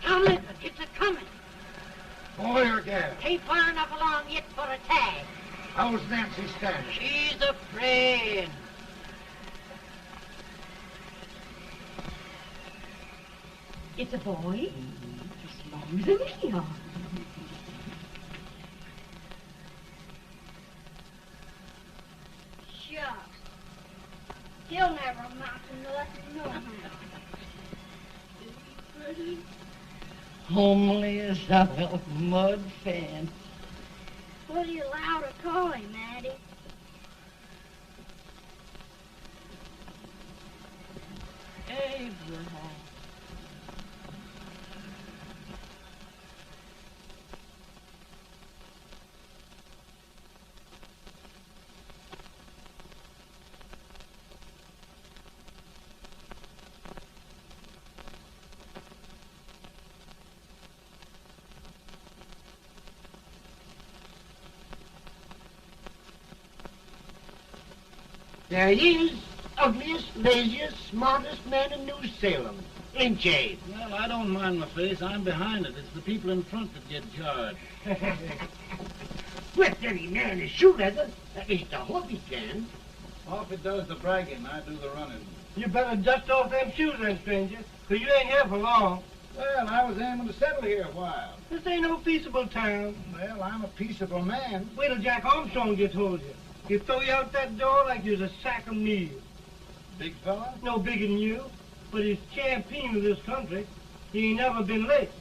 Lincoln, it's a-coming. Boy or gal? Ain't far enough along yet for a tag. How's Nancy standing? She's afraid. It's a boy, as long as a me are. Shucks. He'll never amount to nothing, no how. Homely as a mud fan. What do you allow to call him, Maddie? Abraham. There he is, ugliest, laziest, smartest man in New Salem. Ain't ye? Well, I don't mind my face. I'm behind it. It's the people in front that get charged. With any man is shoe leather, at least I hope he can. Off it does the bragging, I do the running. You better dust off them shoes then, stranger, 'cause you ain't here for long. Well, I was aiming to settle here a while. This ain't no peaceable town. Well, I'm a peaceable man. Wait till Jack Armstrong gets hold of you. He'll throw you out that door like you's a sack of meal. Big fella? No bigger than you, but he's champion of this country. He ain't never been late.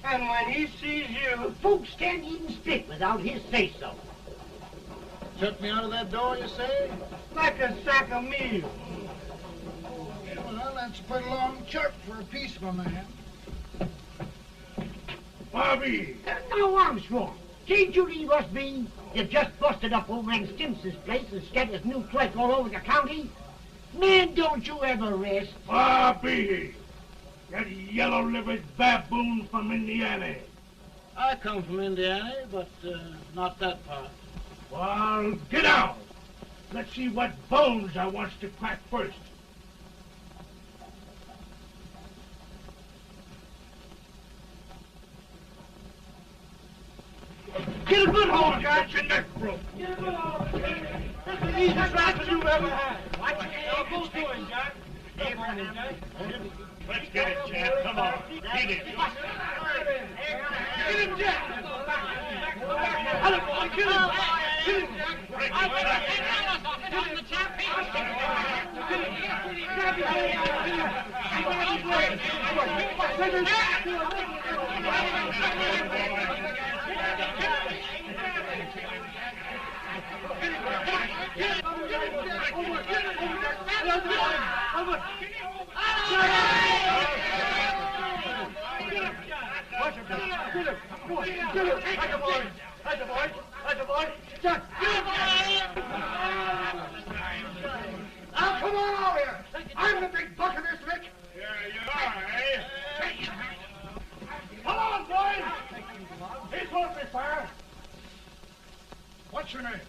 And when he sees you... Folks can't even speak without his say-so. Shut me out of that door, you say? like a sack of meal. Well, that's a pretty long chart for a peaceful man. Bobby! Now, Armstrong, can't you leave us be? You've just busted up old man Stimpson's place and scattered new clerk all over the county. Man, don't you ever rest. Bobby! That yellow-livered baboon from Indiana. I come from Indiana, but not that part. Well, get out. Let's see what bones I wants to crack first. Get a good hold, Jack. Get your neck broke. Get a good hold. That's the easiest rifle you've ever had. Watch it. Go to him, Jack. Come on, Jack. Let's get it, Jack. Come on. Get it. Get him, Jack. Hello, boy. Kill him. Kill him, Jack. Break his back. Kill him, Jack. Kill him. Grab his leg. Kill him. Grab his leg. Take him. Now, come on over here. I'm the big buck of this lick. Yeah, you are, eh? Come on, boys. He's going to be fire. What's your name?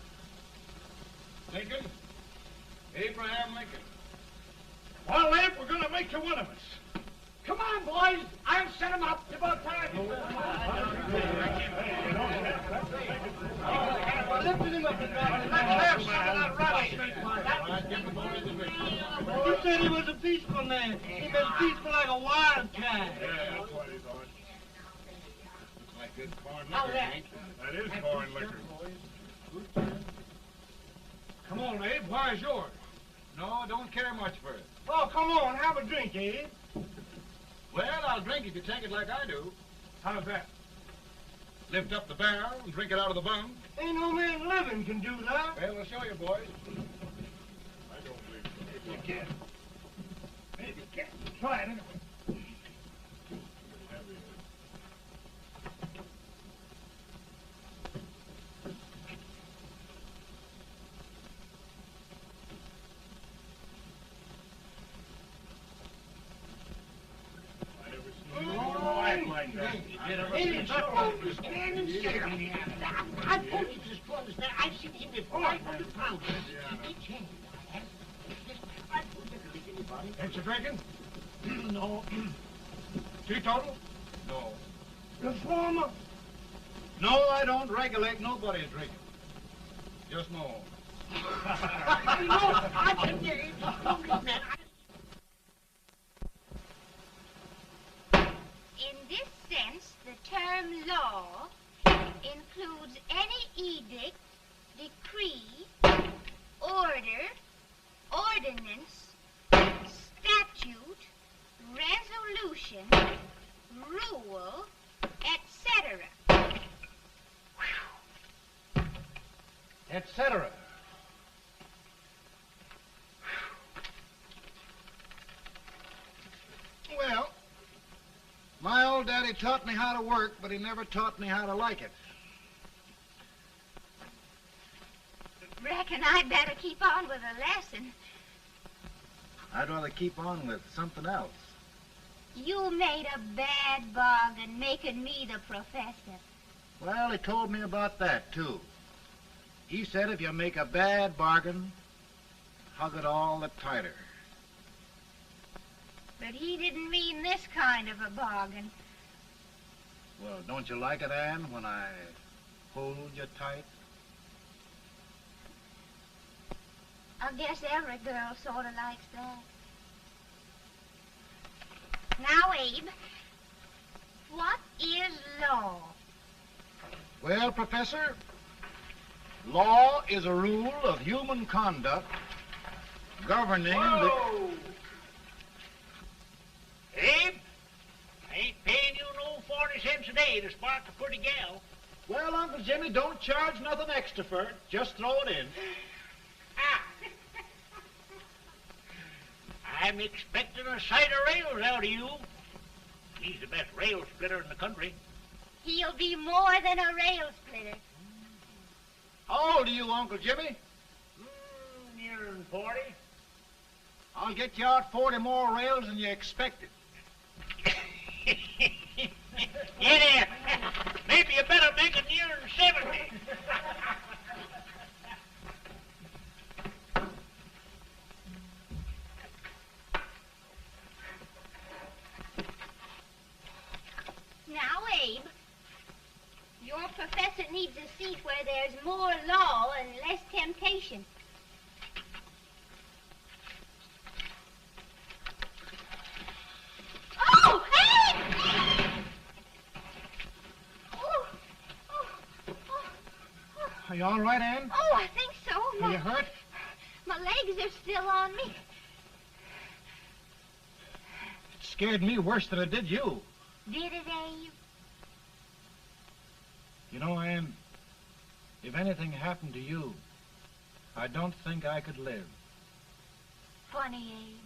Lincoln? Abraham Lincoln. Well, Abe, we're going to make you one of us. Come on, boys. I'll set him up. It's about time. Lifted him up and back. Let's have some of that rattlesnake. You said he was a peaceful man. He was peaceful like a wildcat. Yeah, that's what he thought. Looks like good corn How's liquor, that? Hank. That is corn liquor. Come on, Abe. Why's yours? No, don't care much for it. Oh, come on. Have a drink, Abe. Well, I'll drink if you take it like I do. How's that? Lift up the barrel and drink it out of the bung. Ain't no man living can do that. Well, I'll show you, boys. I don't believe so. Maybe you can. Maybe you can. Try it anyway. Hey, stand and sit. I told you this to understand. I've seen him with 500 pounds. Each hand. I told you to lick anybody. Ain't you drinking? No. Teetotal? No. Reformer? No, I don't regulate nobody's drinking. Just my own. I can get it. Man, In this sense, the term law includes any edict, decree, order, ordinance, statute, resolution, rule, etc. Etc. Well, my old daddy taught me how to work, but he never taught me how to like it. Reckon I'd better keep on with the lesson. I'd rather keep on with something else. You made a bad bargain making me the professor. Well, he told me about that, too. He said if you make a bad bargain, hug it all the tighter. But he didn't mean this kind of a bargain. Well, don't you like it, Ann, when I hold you tight? I guess every girl sort of likes that. Now, Abe, what is law? Well, Professor, law is a rule of human conduct governing Whoa! Abe, I ain't paying you no 40 cents a day to spark a pretty gal. Well, Uncle Jimmy, don't charge nothing extra for it. Just throw it in. Ah. I'm expecting a sight of rails out of you. He's the best rail splitter in the country. He'll be more than a rail splitter. How old are you, Uncle Jimmy? Nearing 40. I'll get you out 40 more rails than you expected. Yeah, there. Maybe you better make it nearing 70. Now, Abe, your professor needs a seat where there's more law and less temptation. Oh, Abe! Are you all right, Ann? Oh, I think so. Are you hurt? My legs are still on me. It scared me worse than it did you. Did it, Abe? You know, Ann, if anything happened to you, I don't think I could live. Funny, Abe.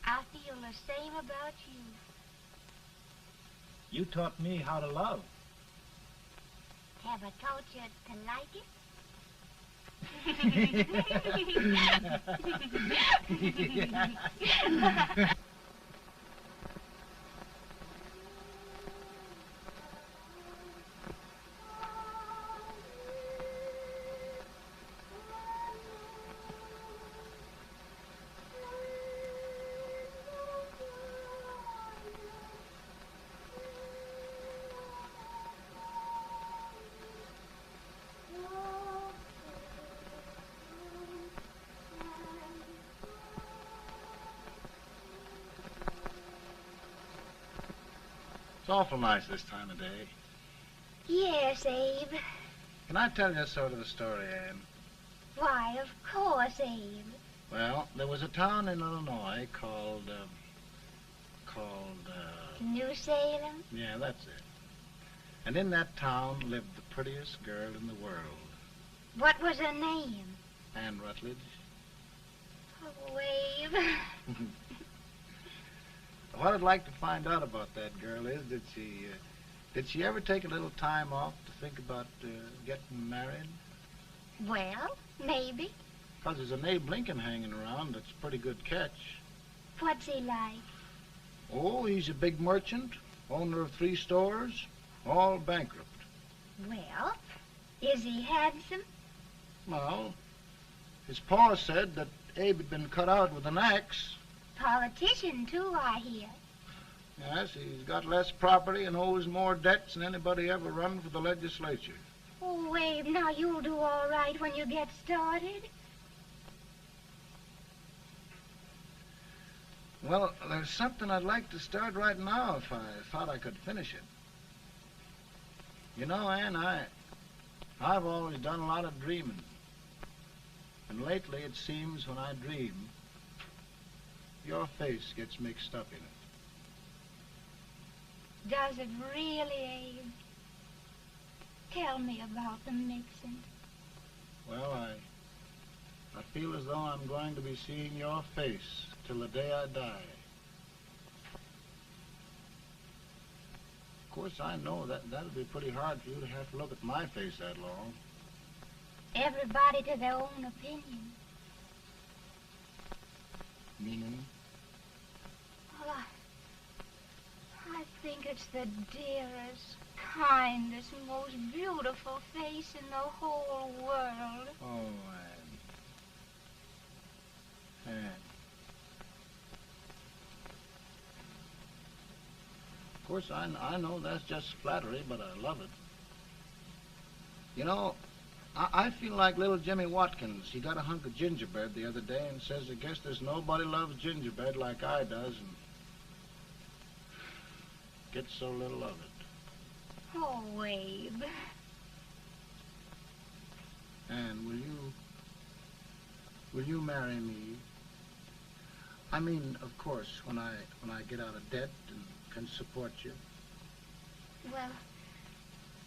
I feel the same about you. You taught me how to love. Have I taught you to like it? It's awful nice this time of day. Yes, Abe. Can I tell you sort of a story, Ann? Why, of course, Abe. Well, there was a town in Illinois called, New Salem? yeah, that's it. And in that town lived the prettiest girl in the world, What was her name? Ann Rutledge. Oh, Abe. What I'd like to find out about that girl is, did she ever take a little time off to think about getting married? Well, maybe. Because there's an Abe Lincoln hanging around that's a pretty good catch. What's he like? Oh, he's a big merchant, owner of 3 stores. All bankrupt. Well, is he handsome? Well, his pa said that Abe had been cut out with an axe. Politician, too, I hear. Yes, he's got less property and owes more debts than anybody ever run for the legislature. Oh, Abe, now you'll do all right when you get started. Well, there's something I'd like to start right now if I thought I could finish it. You know, Ann, I've always done a lot of dreaming. And lately it seems when I dream, your face gets mixed up in it. Does it really, Abe? Tell me about the mixing. Well, I feel as though I'm going to be seeing your face till the day I die. Of course, I know that'll be pretty hard for you to have to look at my face that long. Everybody to their own opinion. Meaning? Well, I think it's the dearest, kindest, most beautiful face in the whole world. Oh, Ann. Of course, I know that's just flattery, but I love it. You know, I feel like little Jimmy Watkins. He got a hunk of gingerbread the other day and says, I guess there's nobody loves gingerbread like I does, and gets so little of it. Oh, Abe. Ann, will you marry me? I mean, of course, when I get out of debt and can support you. Well,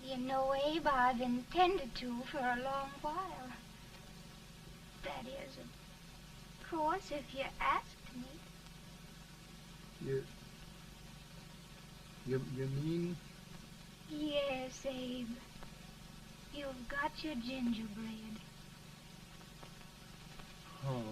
you know, Abe, I've intended to for a long while. That is, of course, if you asked me. You mean? Yes, Abe. You've got your gingerbread. Oh,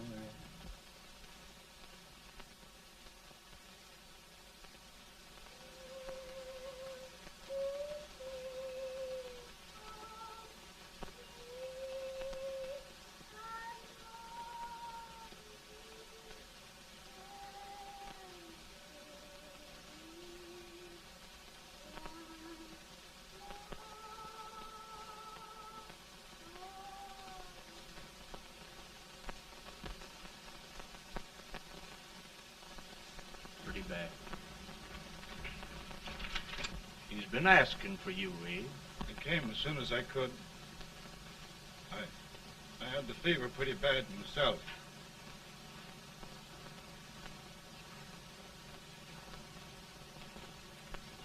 Bad. He's been asking for you, Abe. I came as soon as I could. I had the fever pretty bad myself.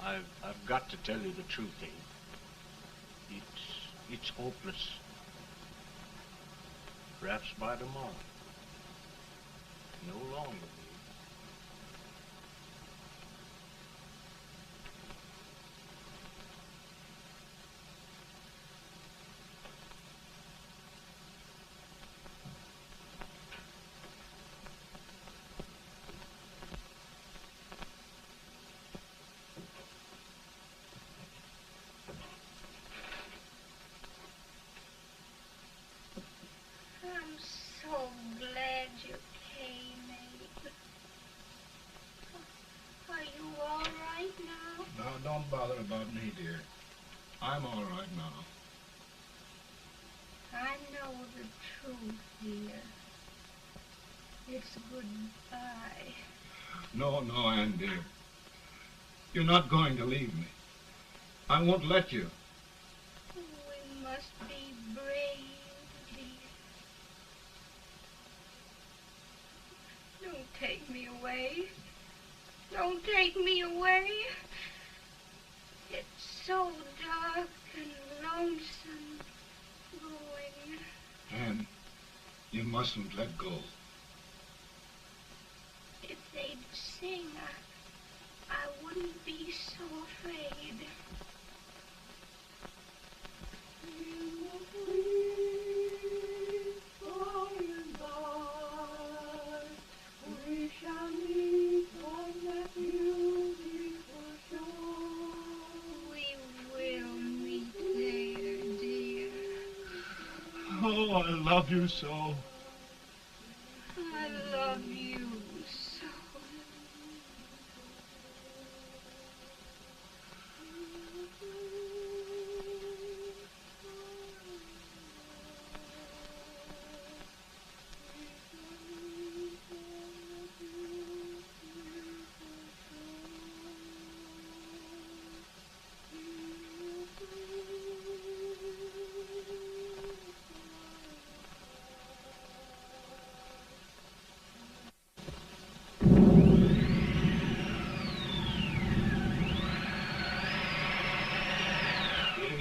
I've got to tell you the truth, Abe. It's hopeless. Perhaps by tomorrow. No longer. I'm so glad you came, Abe. Are you all right now? No, don't bother about me, dear. I'm all right now. I know the truth, dear. It's goodbye. No, Ann, dear. You're not going to leave me. I won't let you. We must be brave, dear. Don't take me away. Don't take me away. It's so dark and lonesome going. Ann, you mustn't let go. If they'd sing, I wouldn't be so afraid. We Oh, I love you so. I love you so.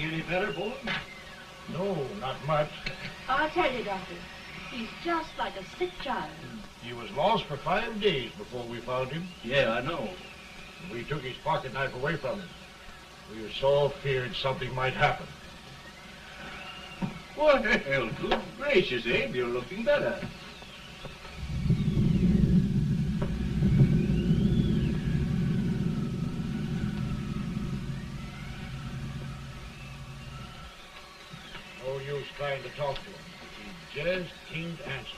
Any better, boy? No, not much. I'll tell you, Doctor. He's just like a sick child. He was lost for 5 days before we found him. Yeah, I know. We took his pocket knife away from him. We were so feared something might happen. Well, good gracious, Abe, you're looking better. No use trying to talk to him. He just can't answer.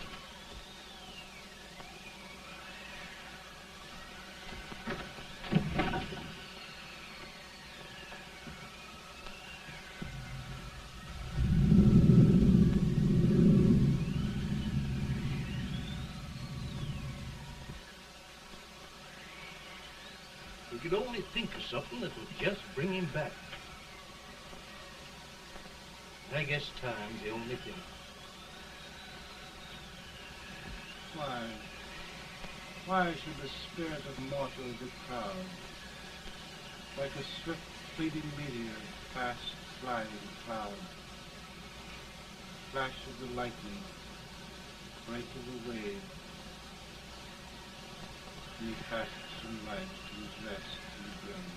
We could only think of something that would just bring him back. I guess time's the only thing. Why should the spirit of mortals be proud? Like a swift fleeting meteor, fast flying cloud. Flash of the lightning, break of the wave. He passes from life to his rest in the grave.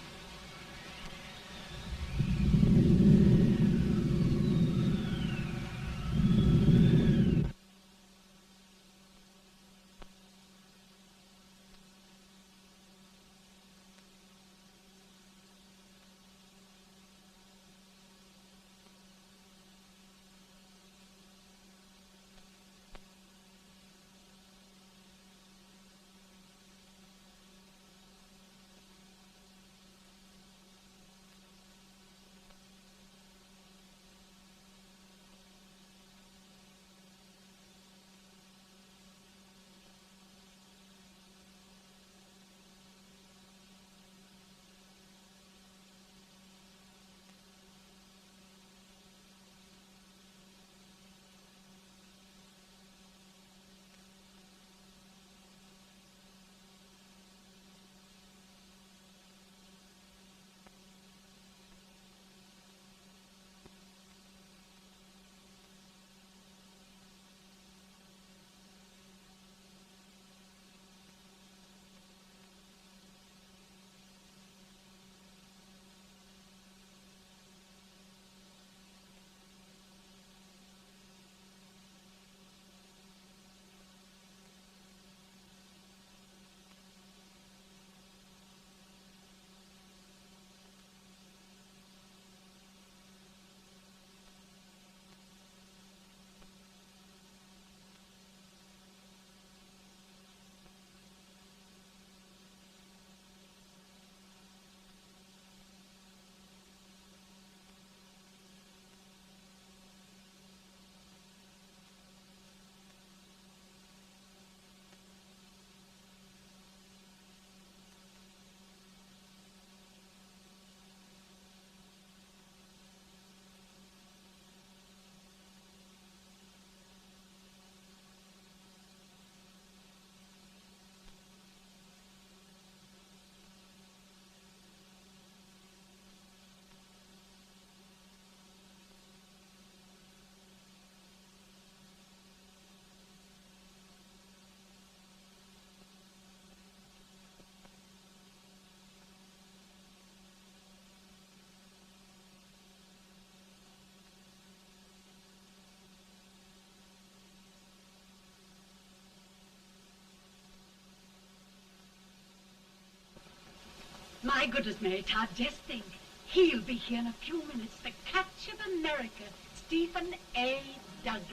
My goodness, Mary Todd, just think. He'll be here in a few minutes. The catch of America, Stephen A. Douglas.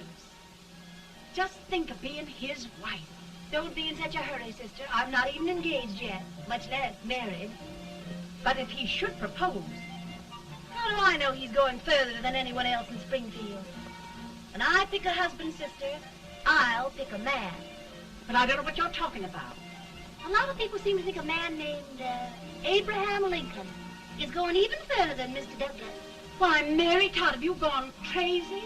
Just think of being his wife. Don't be in such a hurry, sister. I'm not even engaged yet, much less married. But if he should propose... How do I know he's going further than anyone else in Springfield? When I pick a husband, sister, I'll pick a man. But I don't know what you're talking about. A lot of people seem to think a man named Abraham Lincoln is going even further than Mr. Douglas. Why, Mary Todd, have you gone crazy?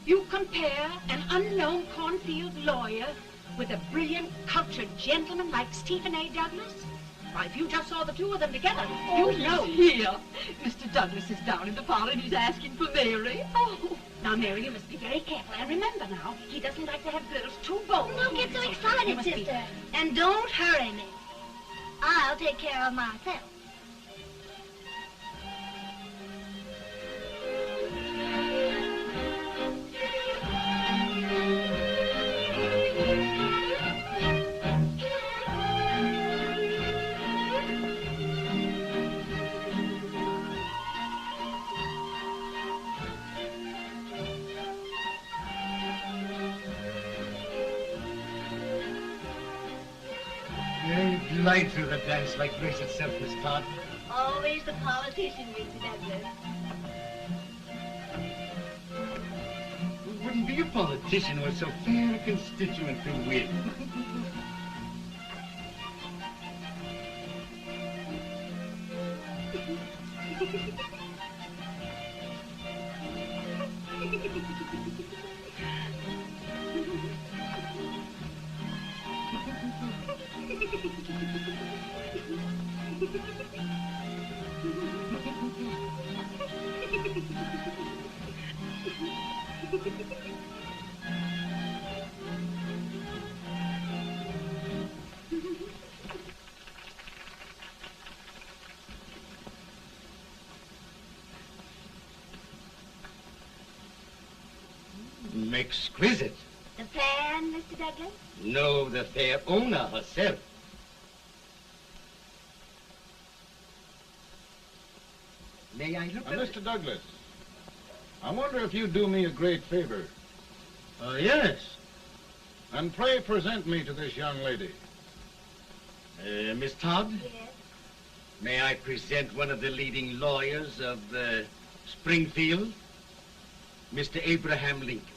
You compare an unknown cornfield lawyer with a brilliant, cultured gentleman like Stephen A. Douglas? Why, if you just saw the two of them together, you'd know. Here. Mr. Douglas is down in the parlor and he's asking for Mary. Oh, now, Mary, you must be very careful. And remember now, he doesn't like to have girls too bold. Don't get so excited, sister. And don't hurry me. I'll take care of myself. Glide through the dance like grace itself, Miss Todd. Always the politician, Mr. Douglas. Wouldn't be a politician with so fair a constituent to win. Exquisite. The fan, Mr. Douglas? No, the fair owner herself. May I look at Mr. Douglas, I wonder if you'd do me a great favor. Yes. And pray present me to this young lady. Miss Todd? Yes. May I present one of the leading lawyers of Springfield, Mr. Abraham Lincoln.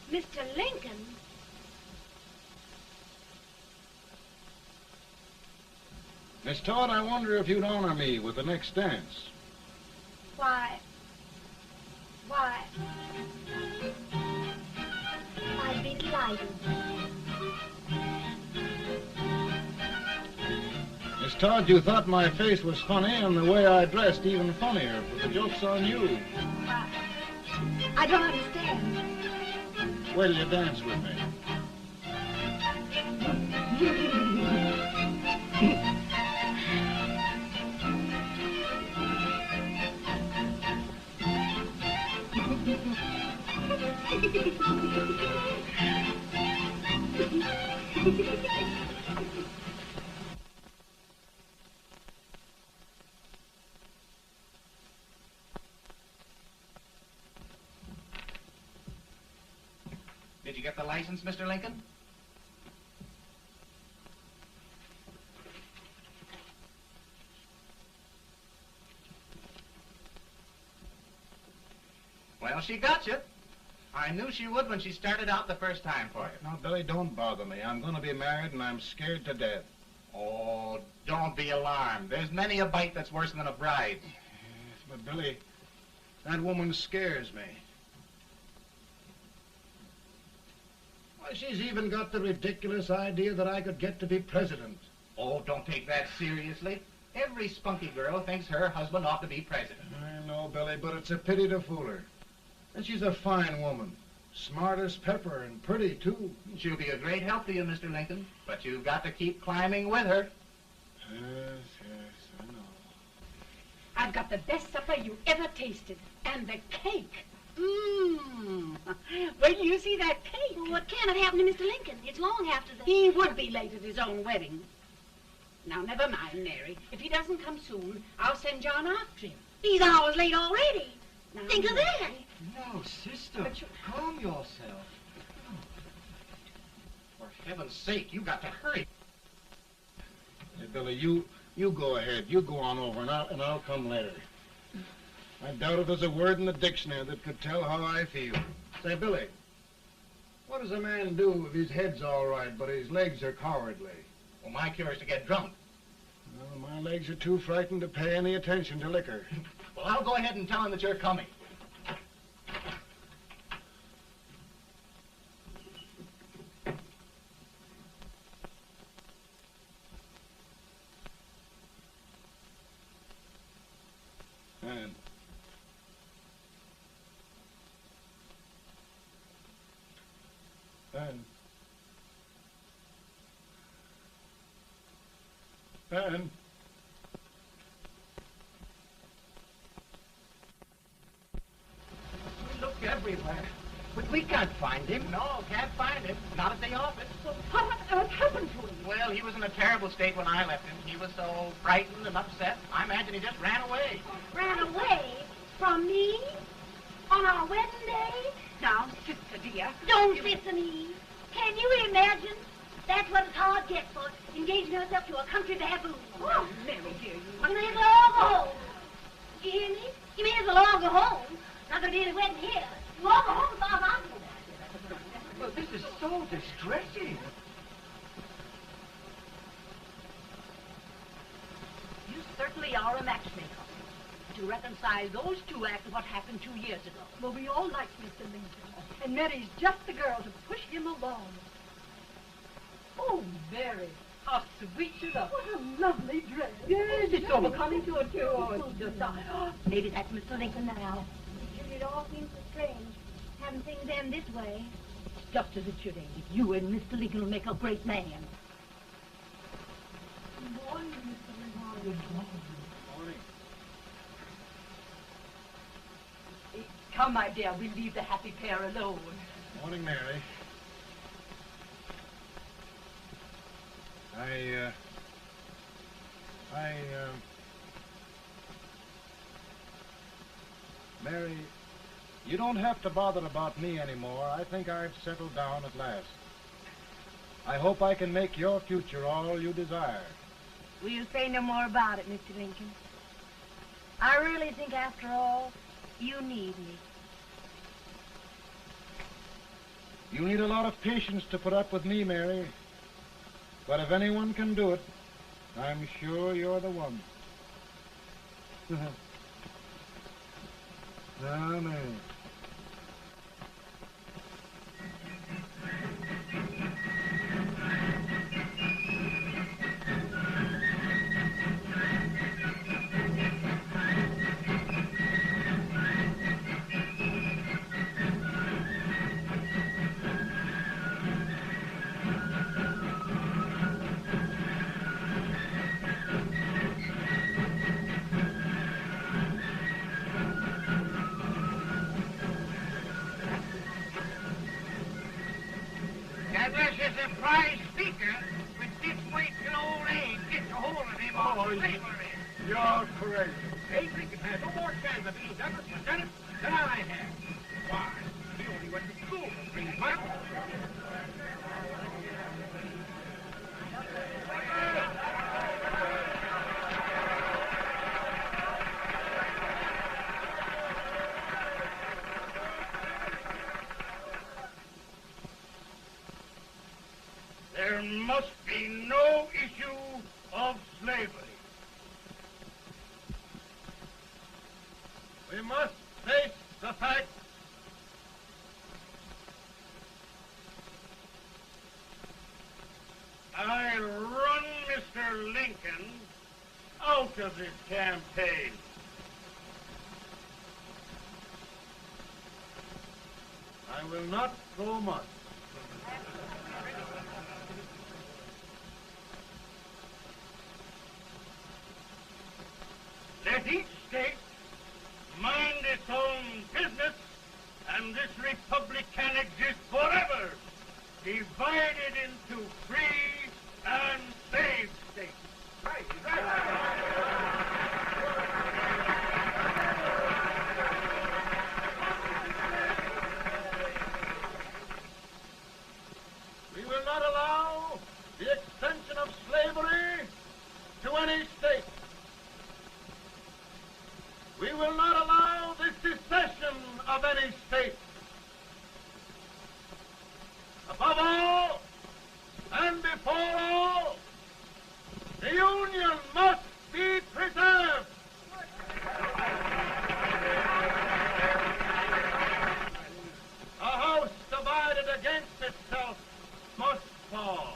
Mr. Lincoln? Miss Todd, I wonder if you'd honor me with the next dance. Why, I'd be delighted. Miss Todd, you thought my face was funny and the way I dressed even funnier, but the joke's on you. I don't understand. Will you dance with me? Did you get the license, Mr. Lincoln? Well, she got you. I knew she would when she started out the first time for you. Now, Billy, don't bother me. I'm going to be married, and I'm scared to death. Oh, don't be alarmed. There's many a bite that's worse than a bride. Yes, but, Billy, that woman scares me. Why, she's even got the ridiculous idea that I could get to be president. Oh, don't take that seriously. Every spunky girl thinks her husband ought to be president. I know, Billy, but it's a pity to fool her. And she's a fine woman. Smart as pepper and pretty, too. She'll be a great help to you, Mr. Lincoln. But you've got to keep climbing with her. Yes, I know. I've got the best supper you ever tasted. And the cake. Mmm. Wait till you see that cake. Well, what can have happened to Mr. Lincoln? It's long after the... He would be late at his own wedding. Now, never mind, Mary. If he doesn't come soon, I'll send John after him. He's hours late already. Now, Think of that. No, sister, calm yourself. heaven's sake, you got to hurry. Hey, Billy, you go ahead. You go on over, and I'll come later. I doubt if there's a word in the dictionary that could tell how I feel. Say, Billy, what does a man do if his head's all right, but his legs are cowardly? Well, my cure is to get drunk. Well, my legs are too frightened to pay any attention to liquor. Well, I'll go ahead and tell him that you're coming. And We looked everywhere, but we can't find him. No, can't find him. Not at the office. Well, what happened to him? Well, he was in a terrible state when I left him. He was so frightened and upset. I imagine he just ran away. Ran away from me on our wedding day? Now, sister dear. Don't listen to me. Can you imagine? That's what it's hard gets for engaging herself to a country baboon. Oh, Mary, dear, You may as well all go home. You hear me? You may as well all go home. Not gonna be any wedding here. You all go home as far as I'm concerned. Well, this is so distressing. You certainly are a matchmaker. To reconcile those two after what happened 2 years ago. Well, we all like Mr. Lincoln. And Mary's just the girl to push him along. Oh, Mary, how sweet you look. What a lovely dress. Yes, it's overcoming to it, too. Oh, it's just... maybe that's Mr. Lincoln now. It all seems so strange, having things end this way. It's just as it should end. You and Mr. Lincoln will make a great man. Good morning, Mr. Lincoln. Good morning. Come, my dear, we'll leave the happy pair alone. Morning, Mary. Mary, you don't have to bother about me anymore. I think I've settled down at last. I hope I can make your future all you desire. We'll say no more about it, Mr. Lincoln. I really think, after all, you need me. You need a lot of patience to put up with me, Mary. But if anyone can do it, I'm sure you're the one. Amen. Douglas is a prize speaker, but this way till old age gets a hold of him all the paper. You're crazy. Abe Lincoln had no more chance of being Douglas Lieutenant than I had. Why? He only went to school for 3 months. There must be no issue of slavery. We must face the fact I run Mr. Lincoln out of this campaign. I will not throw much. Let each state mind its own business, and this republic can exist forever, divided into free and slave states. Right, We will not allow slavery to any state. We will not allow the secession of any state. Above all, and before all, the Union must be preserved. A house divided against itself must fall.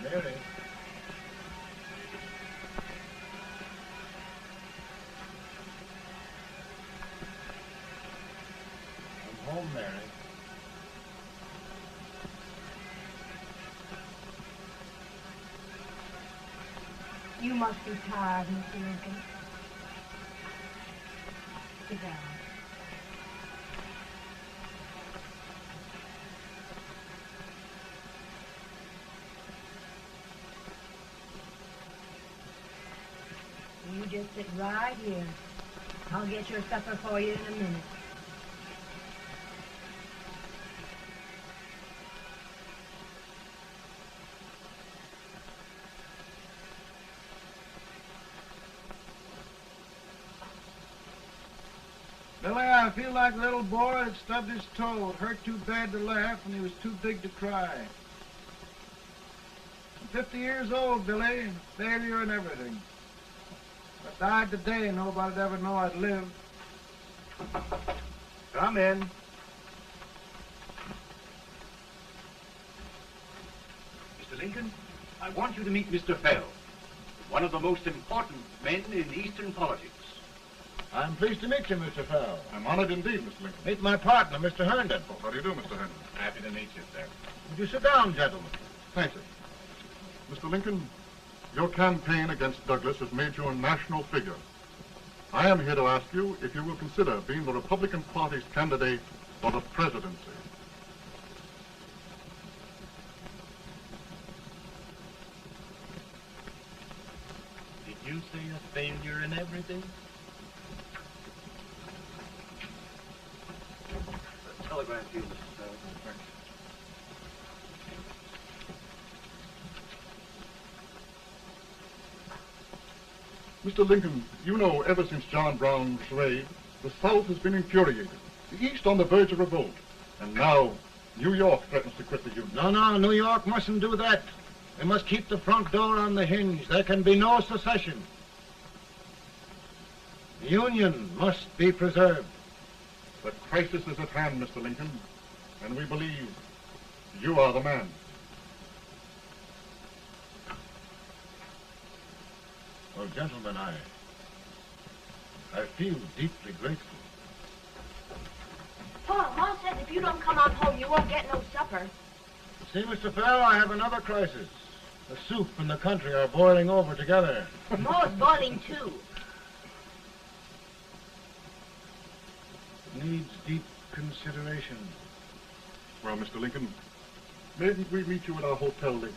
Mary. I'm home, Mary. You must be tired, Mr. Lincoln. Sit down. You just sit right here. I'll get your supper for you in a minute. Billy, I feel like a little boy that stubbed his toe. It hurt too bad to laugh, and he was too big to cry. I'm 50 years old, Billy, failure and everything. If I died today, nobody'd ever know I'd lived. Come in. Mr. Lincoln, I want you to meet Mr. Fell, one of the most important men in Eastern politics. I'm pleased to meet you, Mr. Fell. I'm honored indeed, Mr. Lincoln. Meet my partner, Mr. Herndon. Oh, how do you do, Mr. Henry? Happy to meet you, sir. Would you sit down, gentlemen? Thank you. Mr. Lincoln, your campaign against Douglas has made you a national figure. I am here to ask you if you will consider being the Republican Party's candidate for the presidency. Did you say a failure in everything? Telegram to you, Mr. Fell. Mr. Lincoln, you know ever since John Brown's raid, the South has been infuriated, the East on the verge of revolt, and now New York threatens to quit the Union. No, New York mustn't do that. They must keep the front door on the hinge. There can be no secession. The Union must be preserved. The crisis is at hand, Mr. Lincoln, and we believe you are the man. Well, gentlemen, I feel deeply grateful. Pa, Ma says if you don't come on home, you won't get no supper. See, Mr. Fell, I have another crisis. The soup and the country are boiling over together. Ma's boiling too. It needs deep consideration. Well, Mr. Lincoln, maybe we meet you at our hotel later.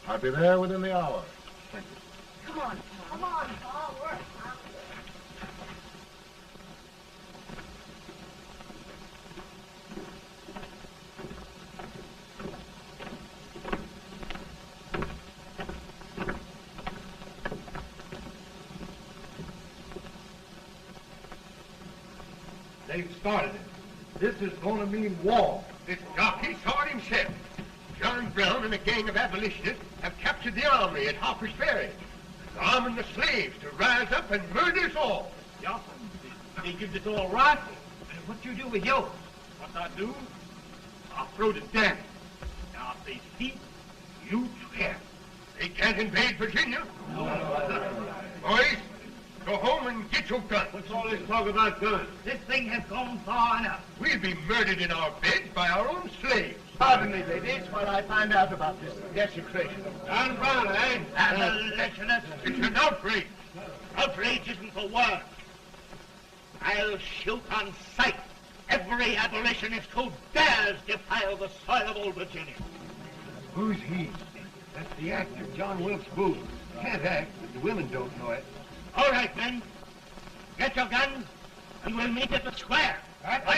I'll be there within the hour. Thank you. Come on, Pa. Come on, Pa. We're hungry. They've started it. This is going to mean war. This jockey saw it himself. John Brown and a gang of abolitionists have captured the armory at Harper's Ferry, arming the slaves to rise up and murder us all. Yes, they give us all rifles. And what you do with yours? What I do? I throw the down. Now if they speak, you swear. They can't invade Virginia. Boys, Go home and get your gun. What's all this talk about guns? This thing has gone far enough. We'll be murdered in our beds by our own slaves. Pardon me, ladies, while I find out about this desecration. John Brown, eh? Abolitionist. It's an outrage. Outrage isn't the word. I'll shoot on sight every abolitionist who dares defile the soil of old Virginia. Who's he? That's the actor, John Wilkes Booth. Can't act, but the women don't know it. All right, men. Get your guns, and we'll meet at the square. At the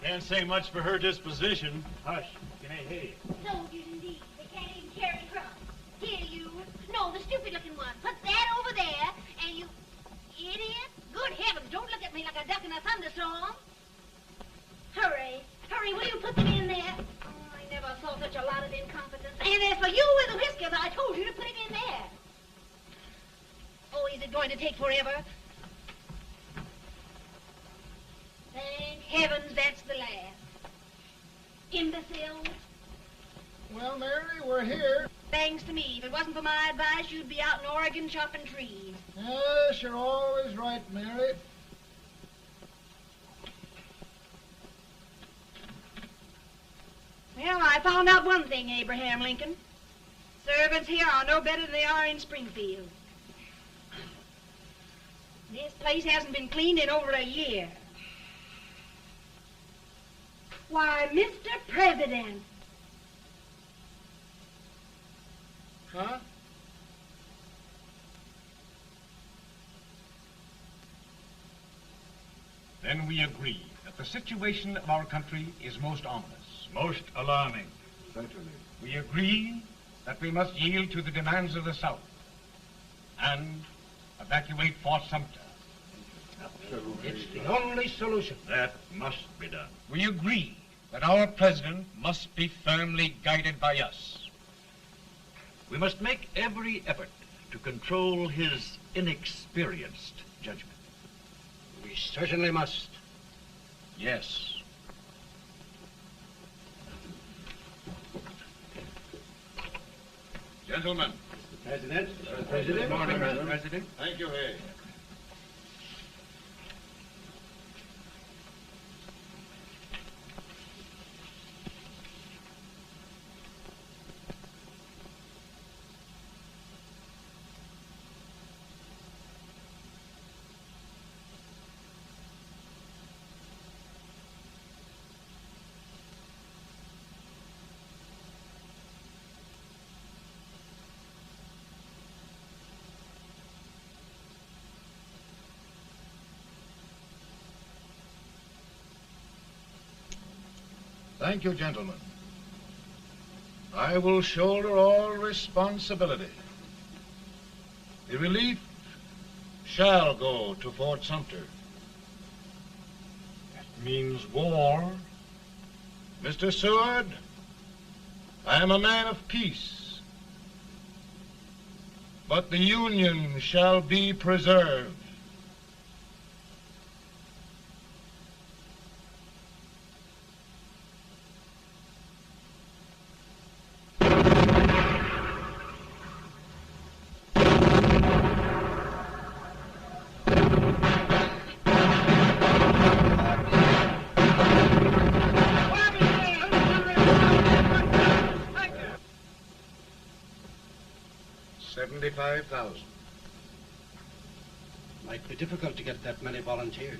Can't say much for her disposition. Hush, can I hear you? Soldiers indeed. They can't even carry crumbs. Here, you. No, the stupid-looking one. Put that over there, and you... Idiot. Good heavens, don't look at me like a duck in a thunderstorm. Hurry. Hurry, will you put them in there? Oh, I never saw such a lot of incompetence. And as for you with the whiskers, I told you to put it in there. Oh, is it going to take forever? Thank heavens that's the last. Imbeciles. Well, Mary, we're here. Thanks to me. If it wasn't for my advice, you'd be out in Oregon chopping trees. Yes, you're always right, Mary. Well, I found out one thing, Abraham Lincoln. Servants here are no better than they are in Springfield. This place hasn't been cleaned in over a year. Why, Mr. President. Huh? Then we agree that the situation of our country is most ominous. Most alarming. Certainly. We agree that we must yield to the demands of the South and evacuate Fort Sumter. It's the only solution. That must be done. We agree that our president must be firmly guided by us. We must make every effort to control his inexperienced judgment. We certainly must. Yes. Gentlemen. President. Good morning, Mr. President. Thank you, Hay. Thank you, gentlemen. I will shoulder all responsibility. The relief shall go to Fort Sumter. That means war. Mr. Seward, I am a man of peace, but the Union shall be preserved. $75,000. Might be difficult to get that many volunteers.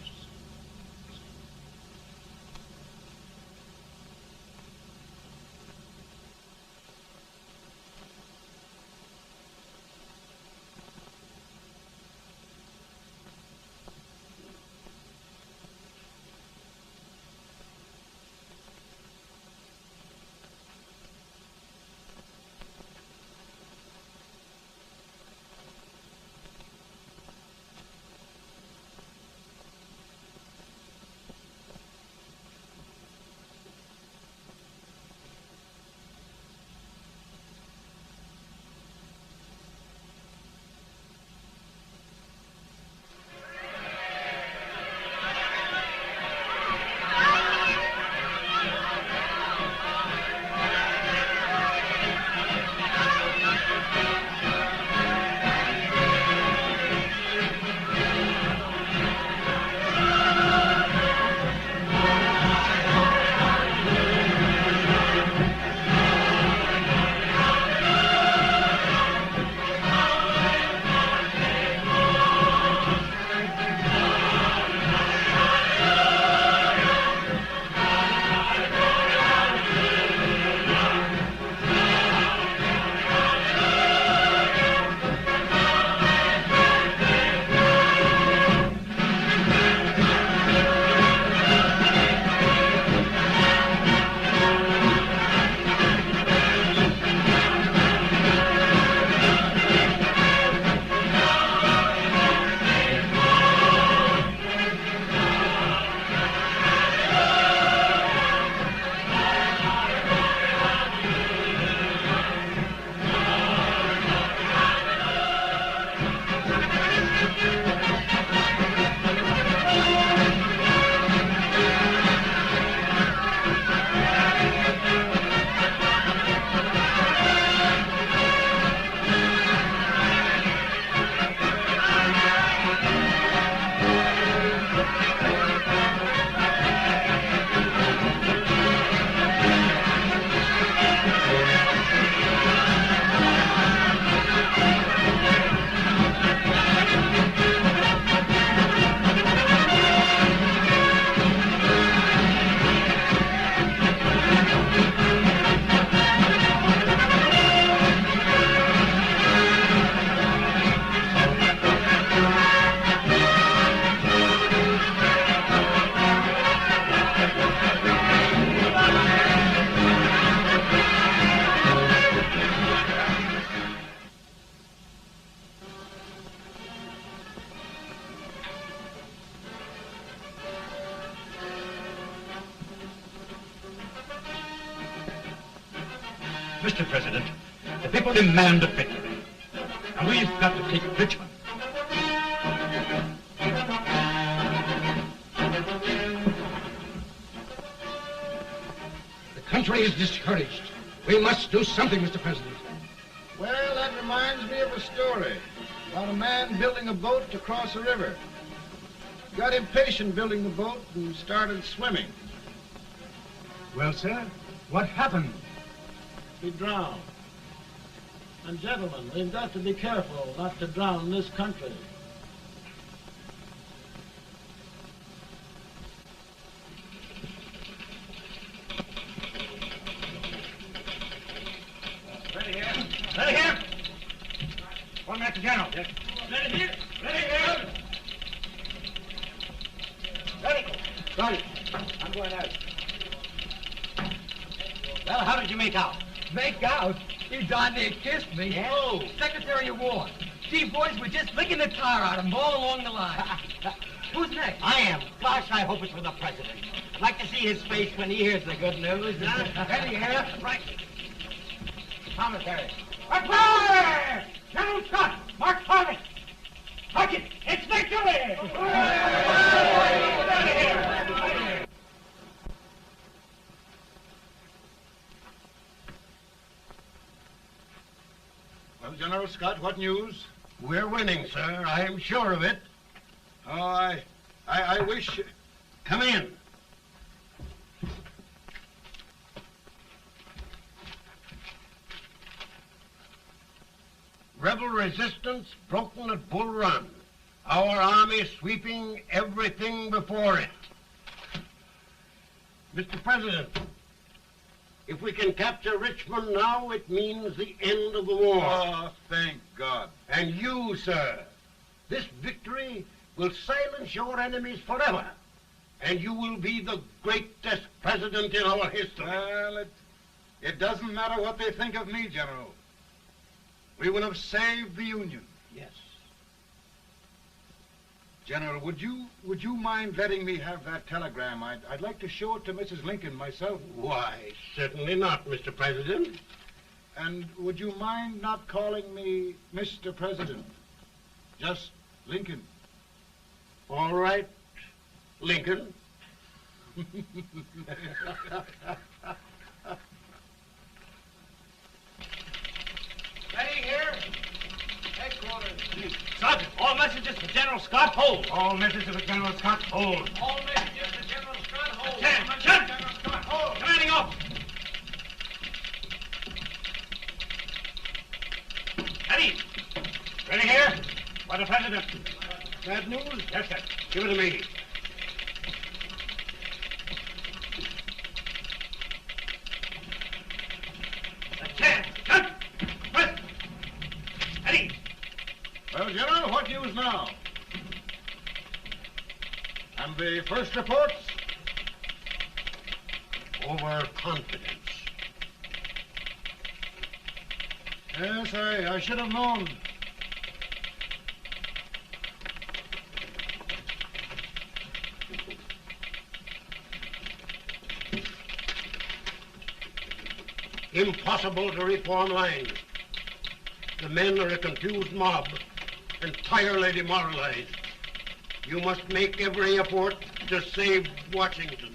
Mr. President, the people demand a victory. And we've got to take Richmond. The country is discouraged. We must do something, Mr. President. Well, that reminds me of a story about a man building a boat to cross a river. Got impatient building the boat and started swimming. Well, sir, what happened? He drowned. And gentlemen, we've got to be careful not to drown this country. Ready here. Ready here. One minute, General. Yes. Ready here. Ready here. Ready. Ready. I'm going out. Well, how did you make out? Make out? You darn near kissed me. Yeah? Oh, Secretary of War. Gee, boys, we're just licking the tar out of them all along the line. Who's next? I am. Gosh, I hope it's for the President. I'd like to see his face when he hears the good news, huh? Ready here. Right. Commissary. Reply! General Scott, Mark Harvey. Touch it. It's victory! Ready here. Well, General Scott, what news? We're winning, sir. I am sure of it. Oh, I wish... Come in. Rebel resistance broken at Bull Run. Our army sweeping everything before it. Mr. President, if we can capture Richmond now, it means the end of the war. Oh, thank God. And you, sir, this victory will silence your enemies forever. And you will be the greatest president in our history. Well, it doesn't matter what they think of me, General. We will have saved the Union. Yes. General, would you mind letting me have that telegram? I'd like to show it to Mrs. Lincoln myself. Why, certainly not, Mr. President. And would you mind not calling me Mr. President? Just Lincoln. All right, Lincoln. Ready here. Headquarters. Sergeant, all messages for General Scott, hold. All messages for General Scott, hold. All messages for General Scott, hold. General Scott, hold. Commanding officer. Ready. Ready here. For the President. Bad news? Yes, sir. Give it to me. Well, General, what news now? And the first reports? Overconfidence. Yes, I should have known. Impossible to reform lines. The men are a confused mob, entirely demoralized. You must make every effort to save Washington.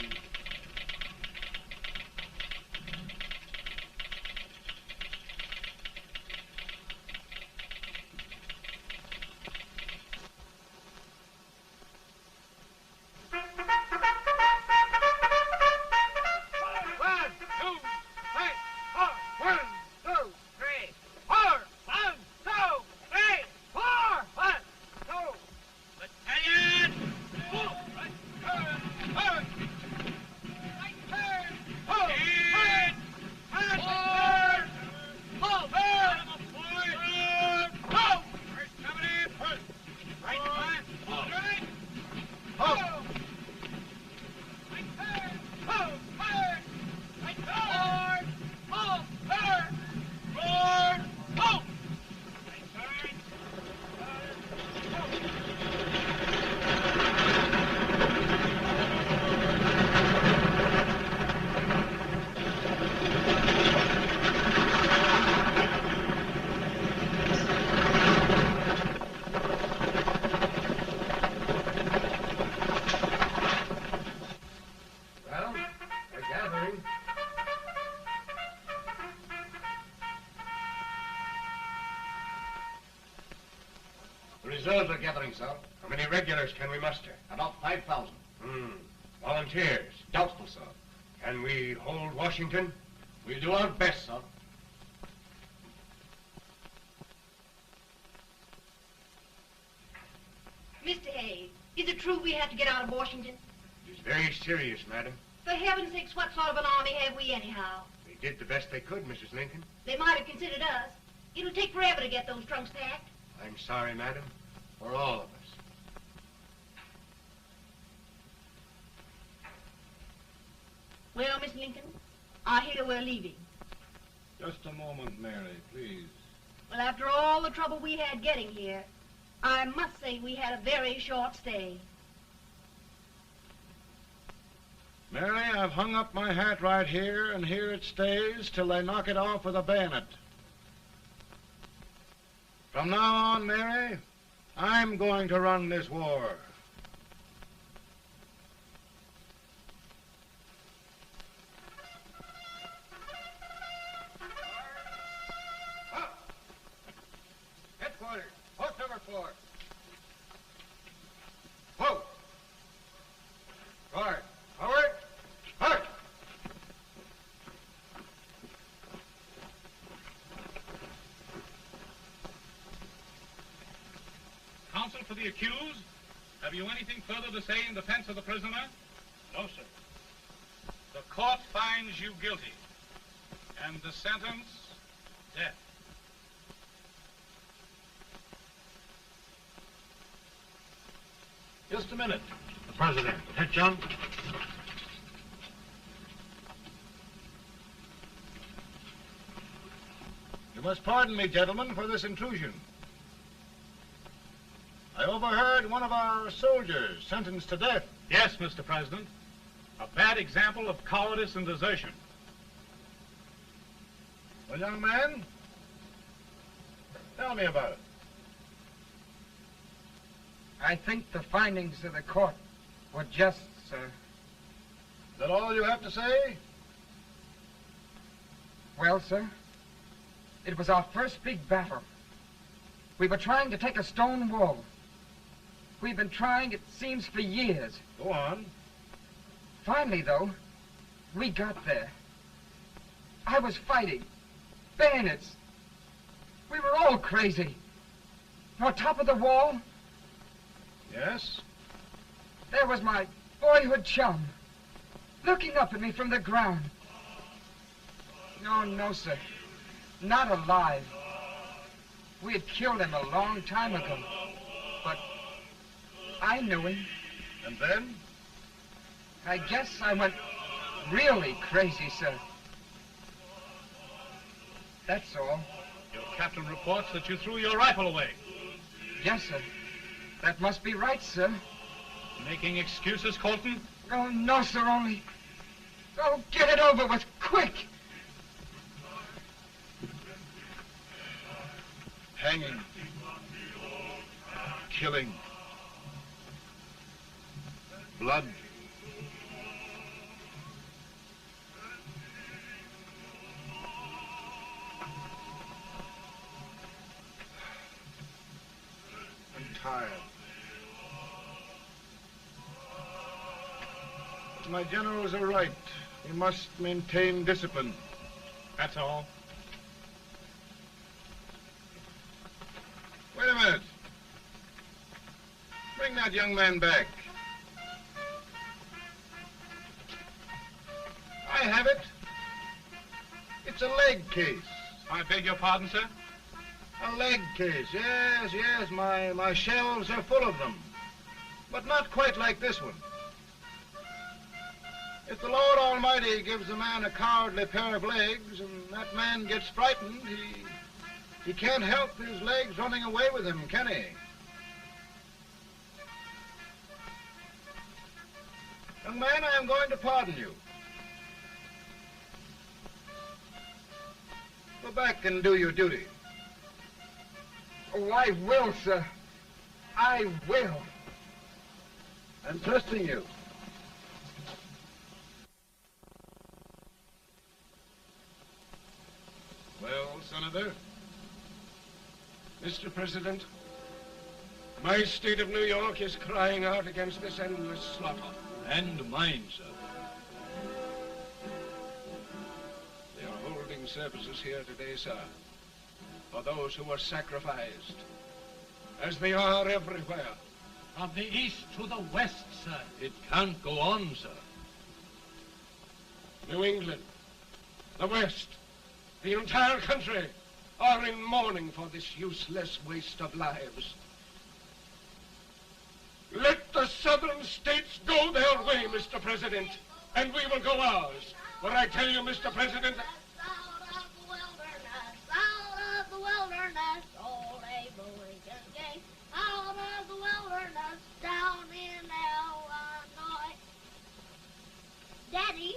Reserves are gathering, sir. How many regulars can we muster? About 5,000. Volunteers? Doubtful, sir. Can we hold Washington? We'll do our best, sir. Mr. Hayes, is it true we have to get out of Washington? It is very serious, madam. For heaven's sakes, what sort of an army have we anyhow? They did the best they could, Mrs. Lincoln. They might have considered us. It'll take forever to get those trunks packed. I'm sorry, madam, for all of us. Well, Miss Lincoln, I hear we're leaving. Just a moment, Mary, please. Well, after all the trouble we had getting here, I must say we had a very short stay. Mary, I've hung up my hat right here, and here it stays till they knock it off with a bayonet. From now on, Mary, I'm going to run this war. Headquarters, post number 4. Whoa! Guard, forward, march! Counsel for the accused, have you anything further to say in defense of the prisoner? No, sir. The court finds you guilty, and the sentence, death. Just a minute. The president. Head, John. You must pardon me, gentlemen, for this intrusion. I overheard one of our soldiers sentenced to death. Yes, Mr. President. A bad example of cowardice and desertion. Well, young man, tell me about it. I think the findings of the court were just, sir. Is that all you have to say? Well, sir, it was our first big battle. We were trying to take a stone wall. We've been trying, it seems, for years. Go on. Finally, though, we got there. I was fighting. Bayonets. We were all crazy. On top of the wall, Yes? there was my boyhood chum, looking up at me from the ground. No, sir. Not alive. We had killed him a long time ago. But I knew him. And then? I guess I went really crazy, sir. That's all. Your captain reports that you threw your rifle away. Yes, sir. That must be right, sir. Making excuses, Colton? Oh, no, sir, only... Oh, get it over with, quick! Hanging. Killing. Blood. I'm tired. My generals are right. We must maintain discipline. That's all. Wait a minute. Bring that young man back. I have it. It's a leg case. I beg your pardon, sir? A leg case, yes. My shelves are full of them. But not quite like this one. If the Lord Almighty gives a man a cowardly pair of legs and that man gets frightened, he can't help his legs running away with him, can he? Young man, I am going to pardon you. Go back and do your duty. Oh, I will, sir. I will. I'm trusting you. Well, Senator? Mr. President, My state of New York is crying out against this endless slaughter. And mine, sir. They are holding services here today, sir, for those who were sacrificed, as they are everywhere. From the east to the west, sir. It can't go on, sir. New England, the West, the entire country are in mourning for this useless waste of lives. Let the southern states go their way, Mr. President, and we will go ours. For I tell you, Mr. President, Out of the wilderness, old Abe Lincoln came. Out of the wilderness, down in Illinois. Daddy,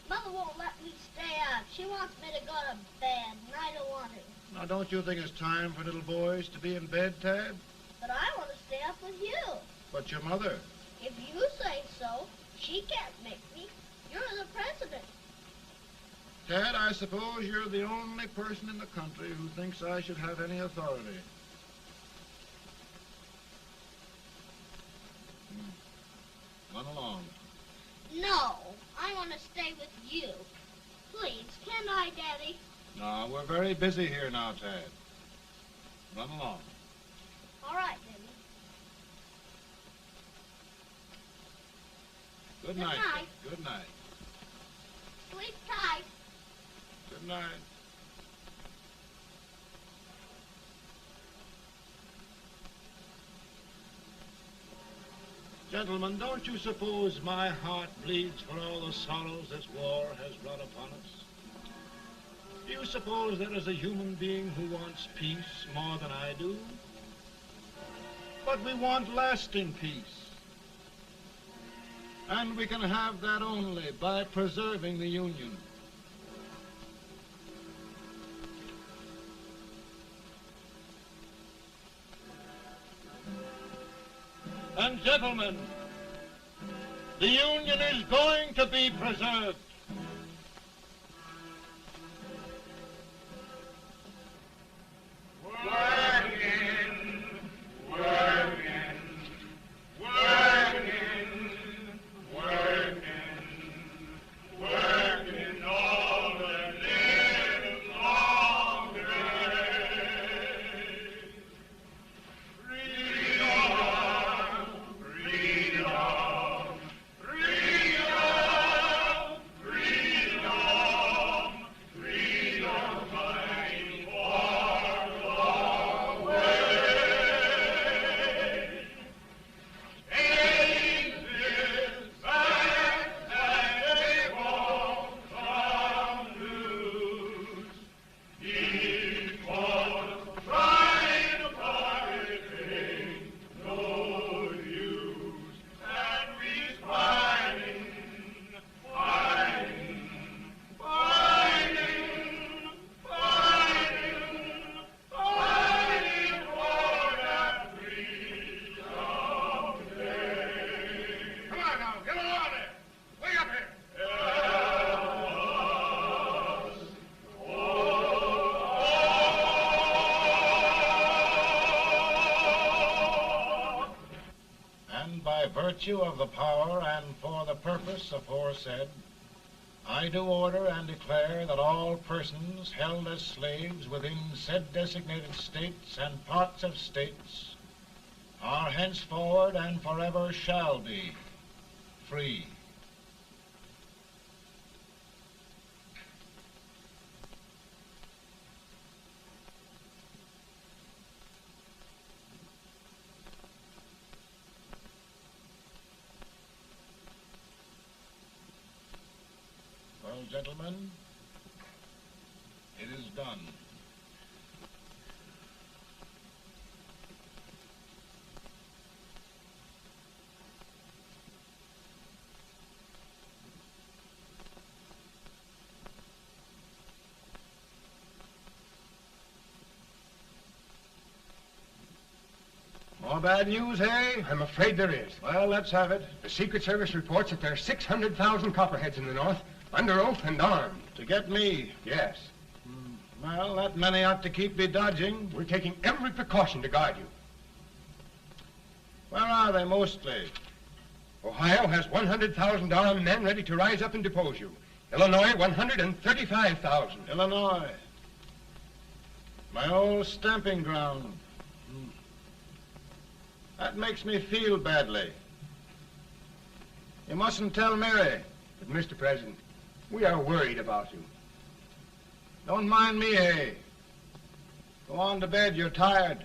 Mother won't let me stay up. She wants me to go to bed, and I don't want to. Now, don't you think it's time for little boys to be in bed, Tad? But I want to stay up with you. But your mother. If you say so, she can't make me. You're the president. Tad, I suppose you're the only person in the country who thinks I should have any authority. Run along. No, I want to stay with you. Please, can I, Daddy? No, we're very busy here now, Tad. Run along. All right, Daddy. Good Good night. night. Good night. Sleep tight. Good night. Gentlemen, don't you suppose my heart bleeds for all the sorrows this war has brought upon us? Do you suppose there is a human being who wants peace more than I do? But we want lasting peace. And we can have that only by preserving the Union. And gentlemen, the Union is going to be preserved. Virtue of the power and for the purpose aforesaid, I do order and declare that all persons held as slaves within said designated states and parts of states are henceforward and forever shall be free. Well, gentlemen, it is done. More bad news, hey? I'm afraid there is. Well, let's have it. The Secret Service reports that there are 600,000 copperheads in the North, under oath and armed. To get me? Yes. Well, that many ought to keep me dodging. We're taking every precaution to guard you. Where are they mostly? Ohio has 100,000 men ready to rise up and depose you. Illinois, 135,000. Illinois. My old stamping ground. That makes me feel badly. You mustn't tell Mary. But, Mr. President, we are worried about you. Don't mind me, eh? Go on to bed, you're tired.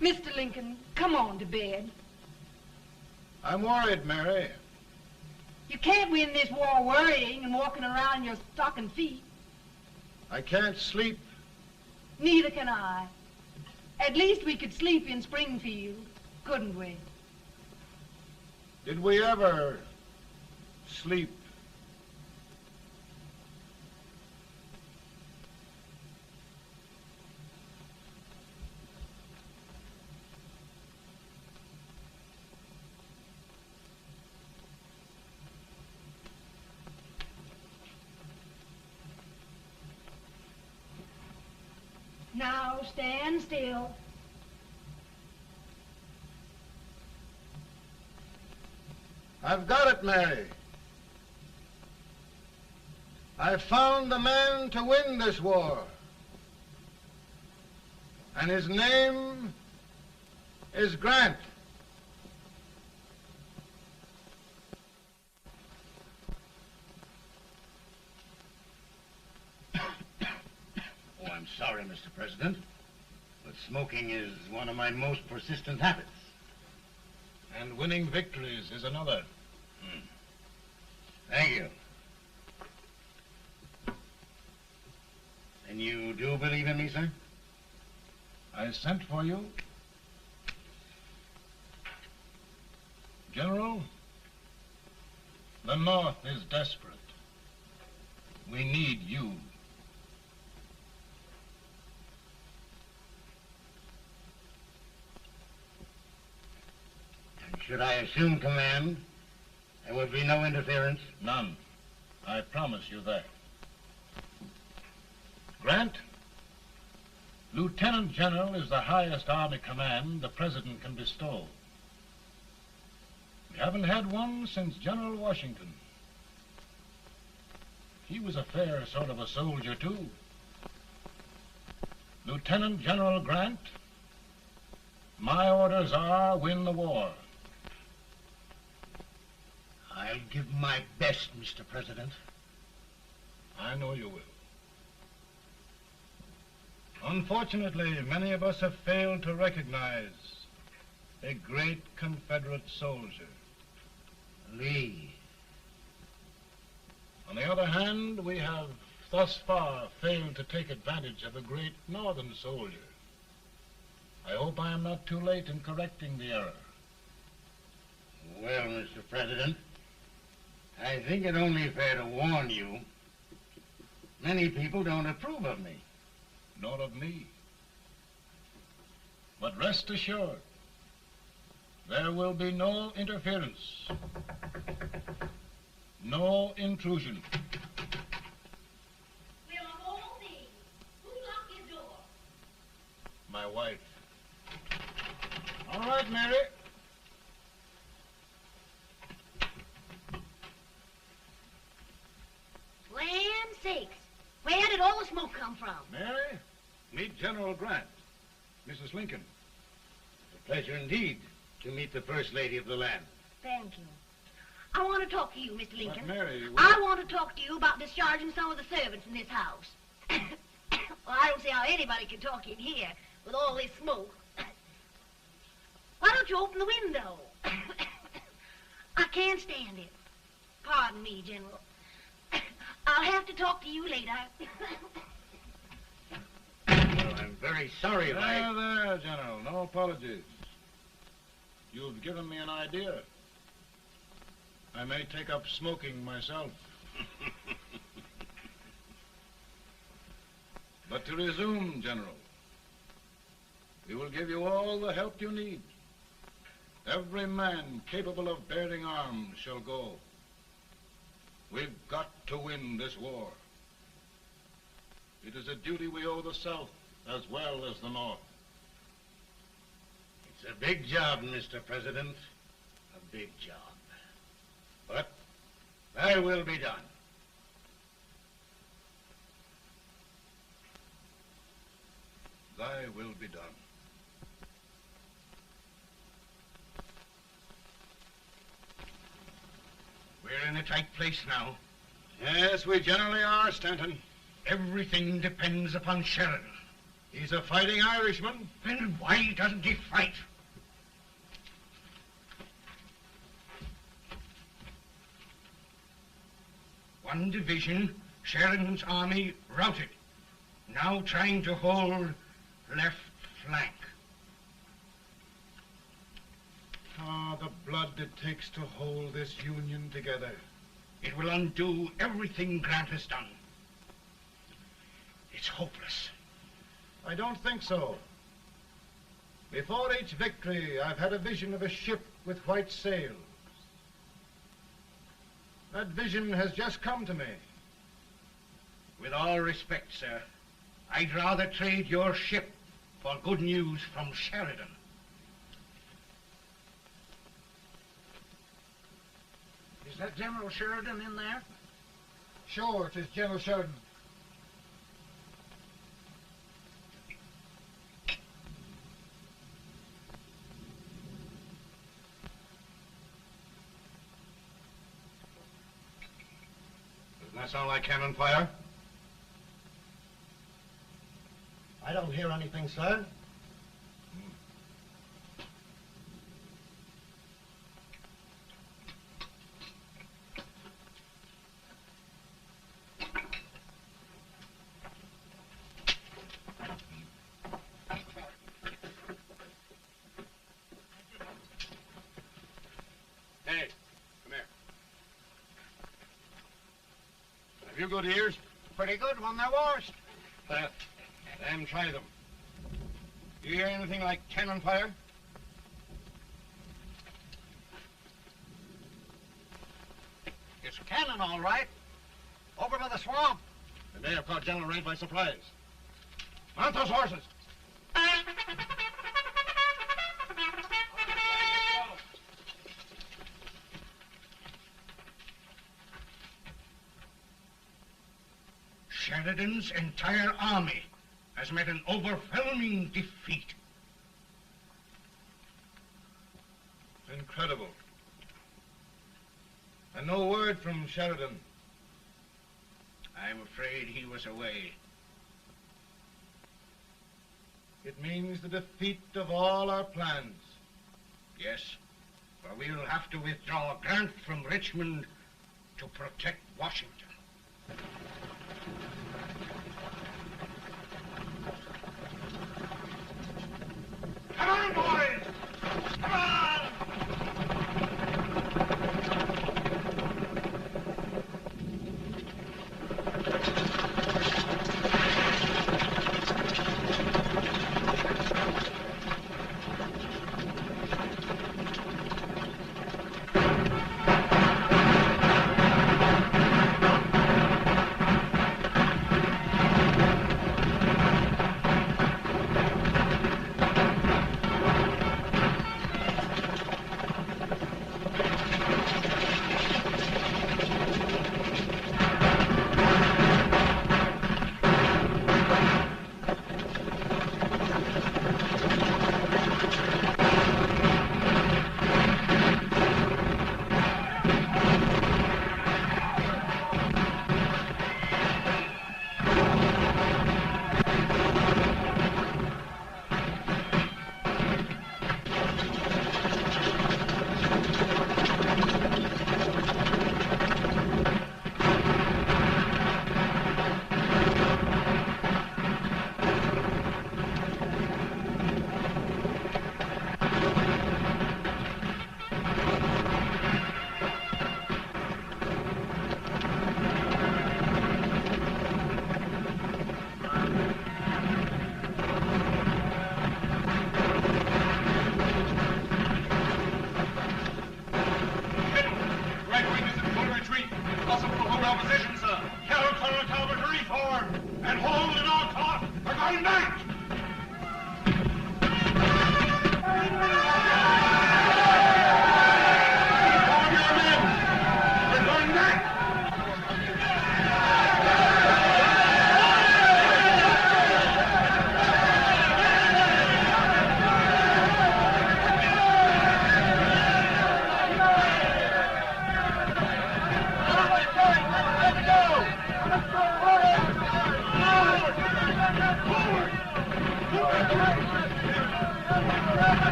Mr. Lincoln, come on to bed. I'm worried, Mary. You can't win this war worrying and walking around in your stocking feet. I can't sleep. Neither can I. At least we could sleep in Springfield, couldn't we? Did we ever sleep? Now stand still. I've got it, Mary. I've found the man to win this war. And his name is Grant. Oh, I'm sorry, Mr. President, but smoking is one of my most persistent habits. And winning victories is another. Thank you. And you do believe in me, sir? I sent for you. General, the North is desperate. We need you. And should I assume command, there would be no interference? None. I promise you that. Grant, Lieutenant General is the highest army command the President can bestow. We haven't had one since General Washington. He was a fair sort of a soldier, too. Lieutenant General Grant, my orders are win the war. I'll give my best, Mr. President. I know you will. Unfortunately, many of us have failed to recognize a great Confederate soldier, Lee. On the other hand, we have thus far failed to take advantage of a great Northern soldier. I hope I am not too late in correcting the error. Well, Mr. President, I think it only fair to warn you. Many people don't approve of me. Nor of me. But rest assured, there will be no interference, no intrusion. Well, of all things, who locked your door? My wife. All right, Mary. Land sakes, where did all the smoke come from? Mary, meet General Grant. Mrs. Lincoln. It's a pleasure indeed to meet the First Lady of the land. Thank you. I want to talk to you, Mr. Lincoln. But Mary, I want to talk to you about discharging some of the servants in this house. Well, I don't see how anybody can talk in here with all this smoke. Why don't you open the window? I can't stand it. Pardon me, General. I'll have to talk to you later. Well, I'm very sorry if I... There, General. No apologies. You've given me an idea. I may take up smoking myself. But to resume, General, we will give you all the help you need. Every man capable of bearing arms shall go. We've got to win this war. It is a duty we owe the South as well as the North. It's a big job, Mr. President. A big job. But thy will be done. Thy will be done. We're in a tight place now. Yes, we generally are, Stanton. Everything depends upon Sheridan. He's a fighting Irishman. Then why doesn't he fight? One division, Sheridan's army, routed. Now trying to hold left flank. Ah, the blood it takes to hold this Union together. It will undo everything Grant has done. It's hopeless. I don't think so. Before each victory, I've had a vision of a ship with white sails. That vision has just come to me. With all respect, sir, I'd rather trade your ship for good news from Sheridan. Is that General Sheridan in there? Sure, it is General Sheridan. Doesn't that sound like cannon fire? I don't hear anything, sir. Hey, come here. Have you good ears? Pretty good when they're washed. Then try them. Do you hear anything like cannon fire? It's cannon, all right. Over by the swamp. They may have caught General Range by surprise. Mount those horses. Sheridan's entire army has met an overwhelming defeat. Incredible. And no word from Sheridan. I'm afraid he was away. It means the defeat of all our plans. Yes, for we'll have to withdraw Grant from Richmond to protect Washington. Come on, boys! Come on!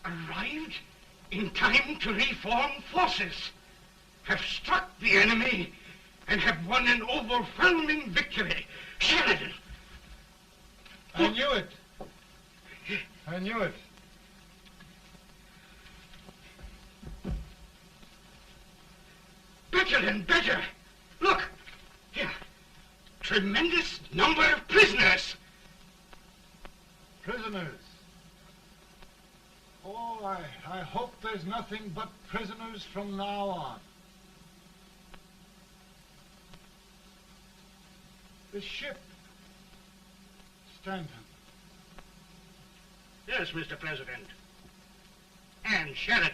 Arrived in time to reform forces, have struck the enemy, and have won an overwhelming victory. Sheridan! I knew it. I knew it. Better and better. Look, here. Tremendous number of prisoners. Prisoners. Oh, I hope there's nothing but prisoners from now on. The ship. Stanton. Yes, Mr. President. And Sheridan.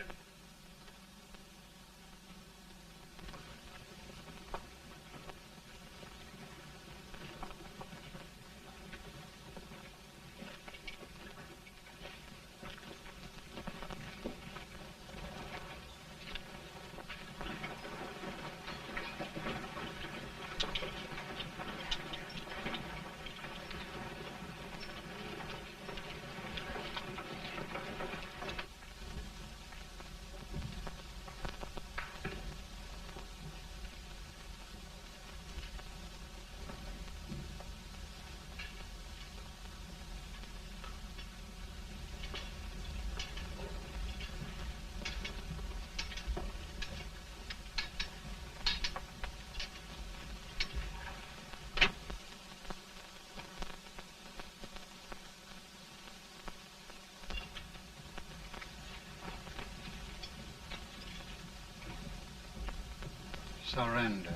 Surrender.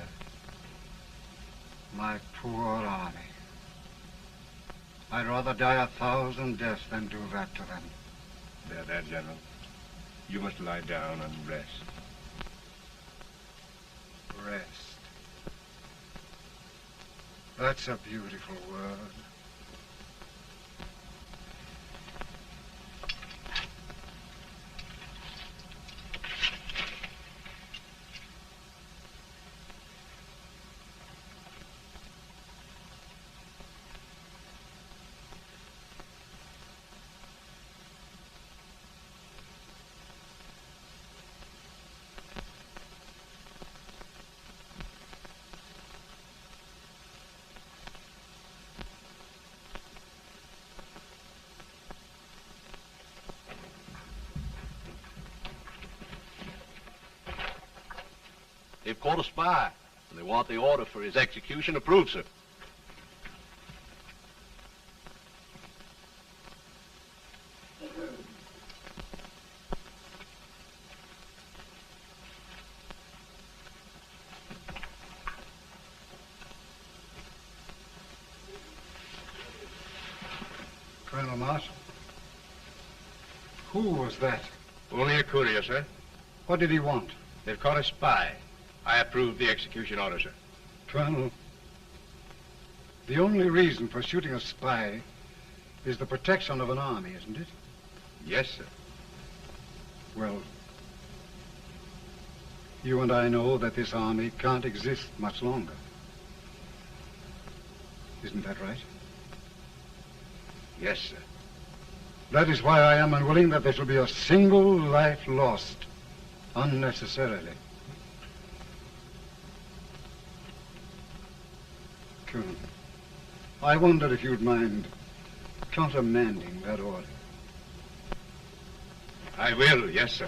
My poor army. I'd rather die 1,000 deaths than do that to them. There, General. You must lie down and rest. Rest. That's a beautiful word. They've caught a spy, and they want the order for his execution approved, sir. Colonel Marshall. Who was that? Only a courier, sir. What did he want? They've caught a spy. I approve the execution order, sir. Colonel, the only reason for shooting a spy is the protection of an army, isn't it? Yes, sir. Well, you and I know that this army can't exist much longer. Isn't that right? Yes, sir. That is why I am unwilling that there shall be a single life lost unnecessarily. Sure. I wondered if you'd mind countermanding that order. I will, yes, sir.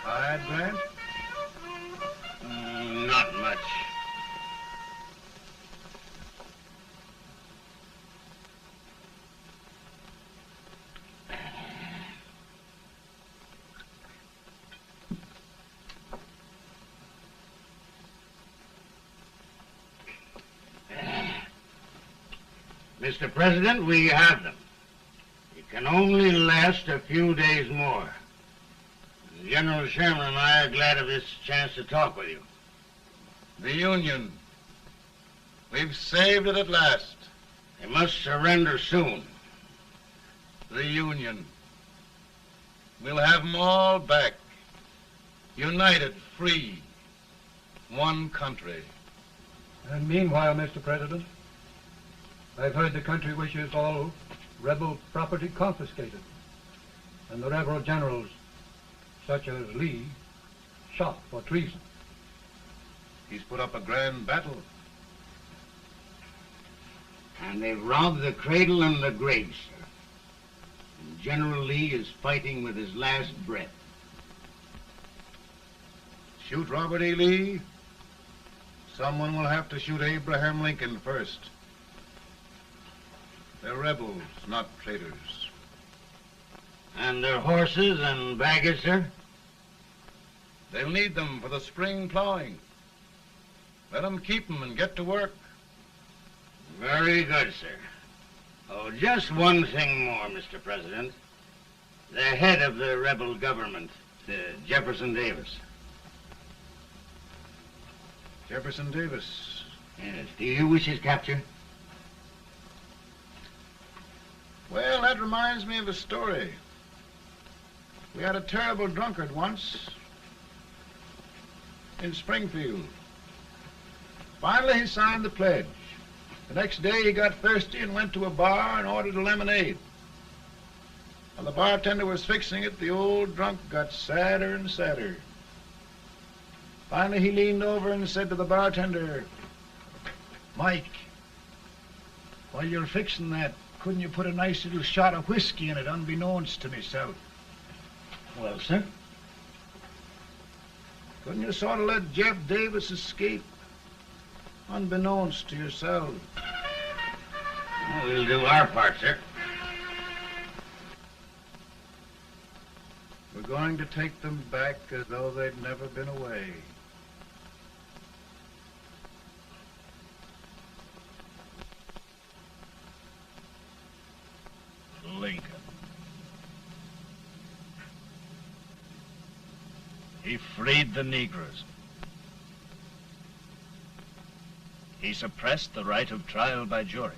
Tired, Grant? Not much. Mr. President, we have them. It can only last a few days more. General Sherman and I are glad of this chance to talk with you. The Union. We've saved it at last. They must surrender soon. The Union. We'll have them all back. United, free. One country. And meanwhile, Mr. President, I've heard the country wishes all rebel property confiscated, and the rebel generals, such as Lee, shot for treason. He's put up a grand battle. And they've robbed the cradle and the grave, sir. And General Lee is fighting with his last breath. Shoot Robert E. Lee? Someone will have to shoot Abraham Lincoln first. They're rebels, not traitors. And their horses and baggage, sir? They'll need them for the spring plowing. Let them keep them and get to work. Very good, sir. Oh, just one thing more, Mr. President. The head of the rebel government, Jefferson Davis. Jefferson Davis? Yes. Do you wish his capture? Well, that reminds me of a story. We had a terrible drunkard once in Springfield. Finally, he signed the pledge. The next day, he got thirsty and went to a bar and ordered a lemonade. While the bartender was fixing it, the old drunk got sadder and sadder. Finally, he leaned over and said to the bartender, "Mike, while you're fixing that, couldn't you put a nice little shot of whiskey in it, unbeknownst to myself?" Well, sir? Couldn't you sort of let Jeff Davis escape, unbeknownst to yourself? Well, we'll do our part, sir. We're going to take them back as though they'd never been away. Lincoln. He freed the Negroes. He suppressed the right of trial by jury.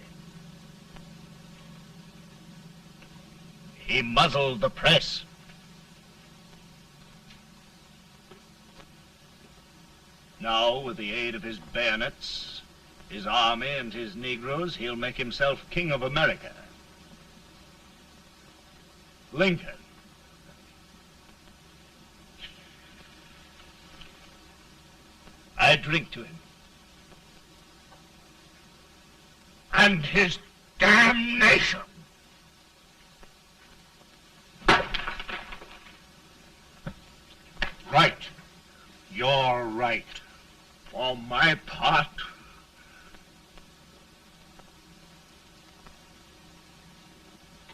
He muzzled the press. Now, with the aid of his bayonets, his army, and his Negroes, he'll make himself king of America. Lincoln. I drink to him. And his damnation. Right. You're right. For my part,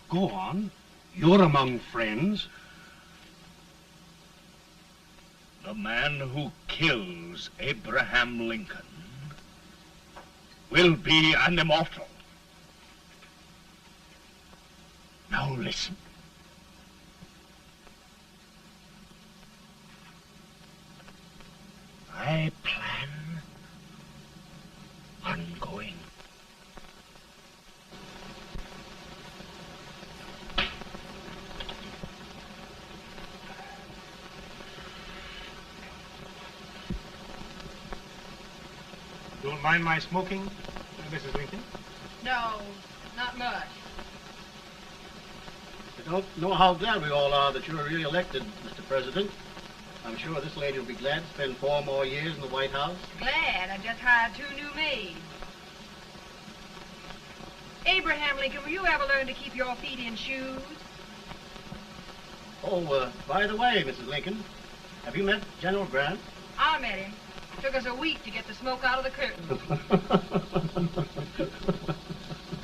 Go on. You're among friends. the man who kills Abraham Lincoln will be an immortal. Now listen. my plan ongoing. Don't mind my smoking, Mrs. Lincoln? No, not much. I don't know how glad we all are that you're re-elected, Mr. President. I'm sure this lady will be glad to spend 4 more years in the White House. Glad. I just hired 2 new maids. Abraham Lincoln, will you ever learn to keep your feet in shoes? Oh, by the way, Mrs. Lincoln, have you met General Grant? I met him. Took us a week to get the smoke out of the curtain.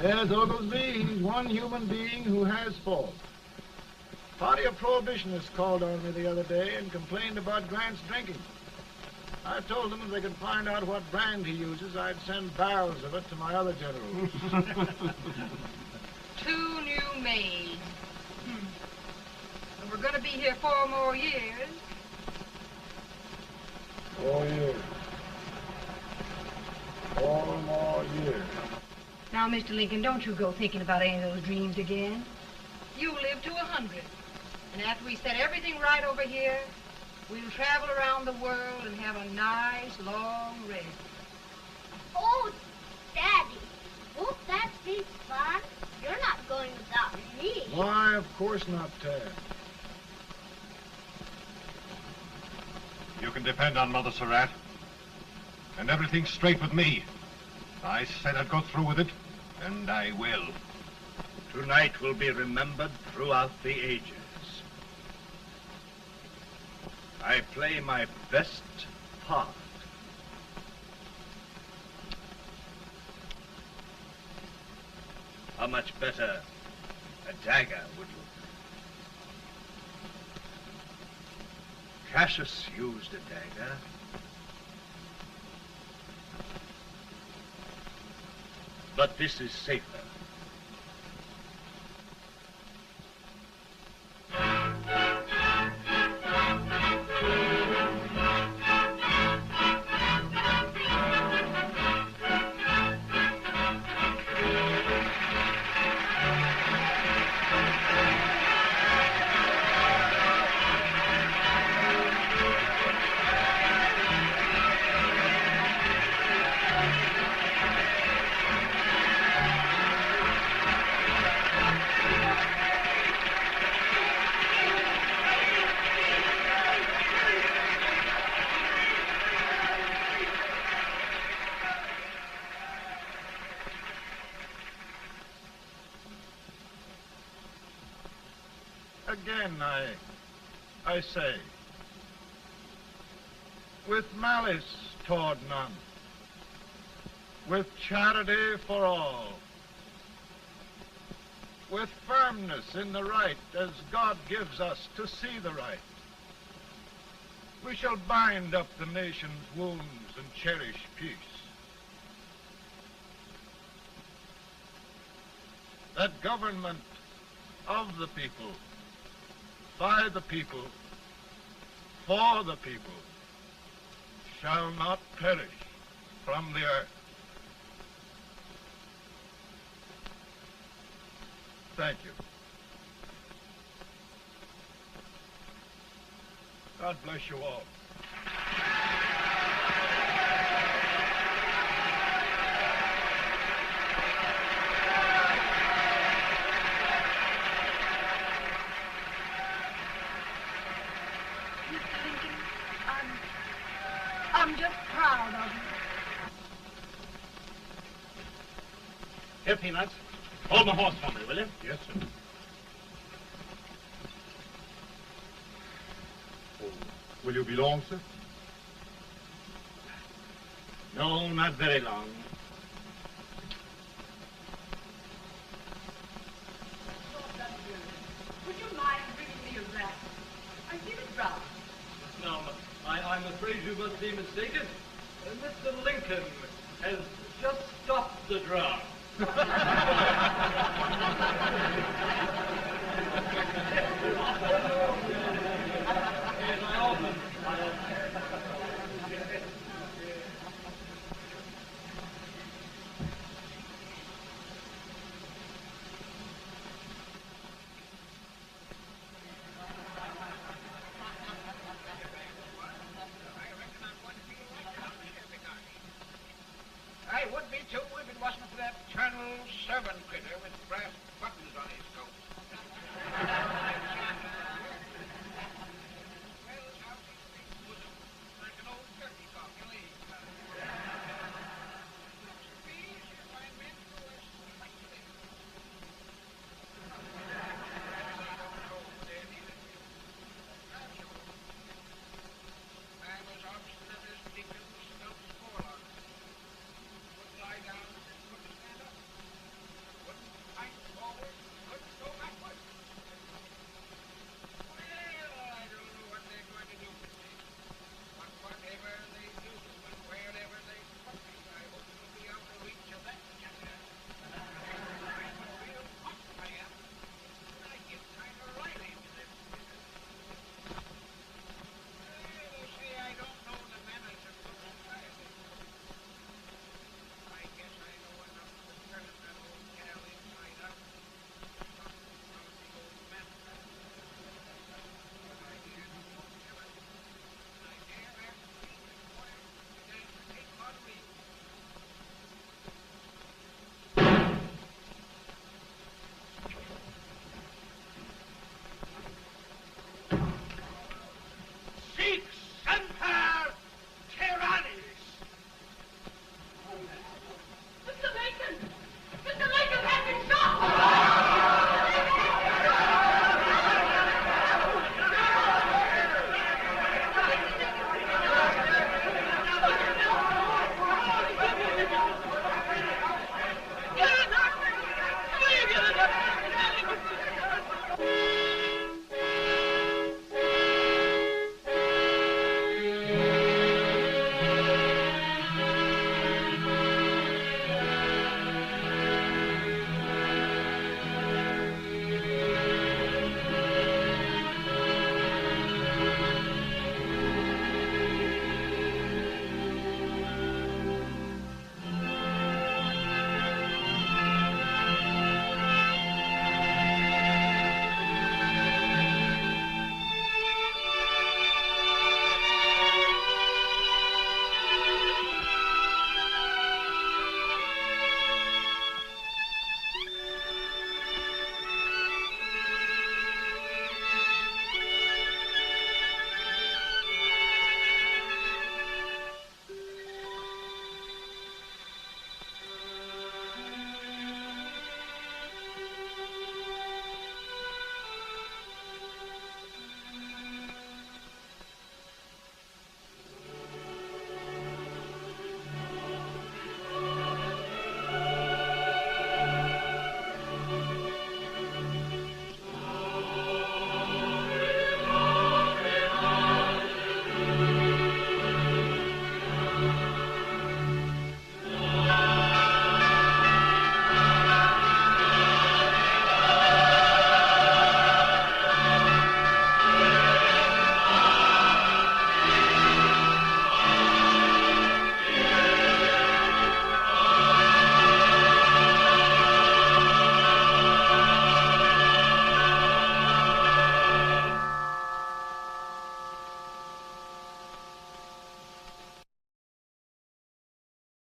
Yes, Oglesby, he's one human being who has faults. Party of Prohibitionists called on me the other day and complained about Grant's drinking. I told them if they could find out what brand he uses, I'd send barrels of it to my other generals. 2 new maids. And we're going to be here 4 more years. 4 years. 4 more years. Now, Mr. Lincoln, don't you go thinking about any of those dreams again. You live to 100. And after we set everything right over here, we'll travel around the world and have a nice, long rest. Oh, Daddy, won't that be fun? You're not going without me. Why, of course not, Tad. You can depend on Mother Surratt. And everything's straight with me. I said I'd go through with it, and I will. Tonight will be remembered throughout the ages. I play my best part. How much better a dagger would look? Cassius used a dagger. But this is safer. Again, I say, with malice toward none, with charity for all, with firmness in the right as God gives us to see the right, we shall bind up the nation's wounds and cherish peace. That government of the people, by the people, for the people, shall not perish from the earth. Thank you. God bless you all. I'm just proud of you. Here, Peanuts. Hold my horse for me, will you? Yes, sir. Oh, will you be long, sir? No, not very long. Would you mind bringing me a wrap? I feel it dry. Now, I'm afraid you must be mistaken. Mr. Lincoln has just stopped the draft.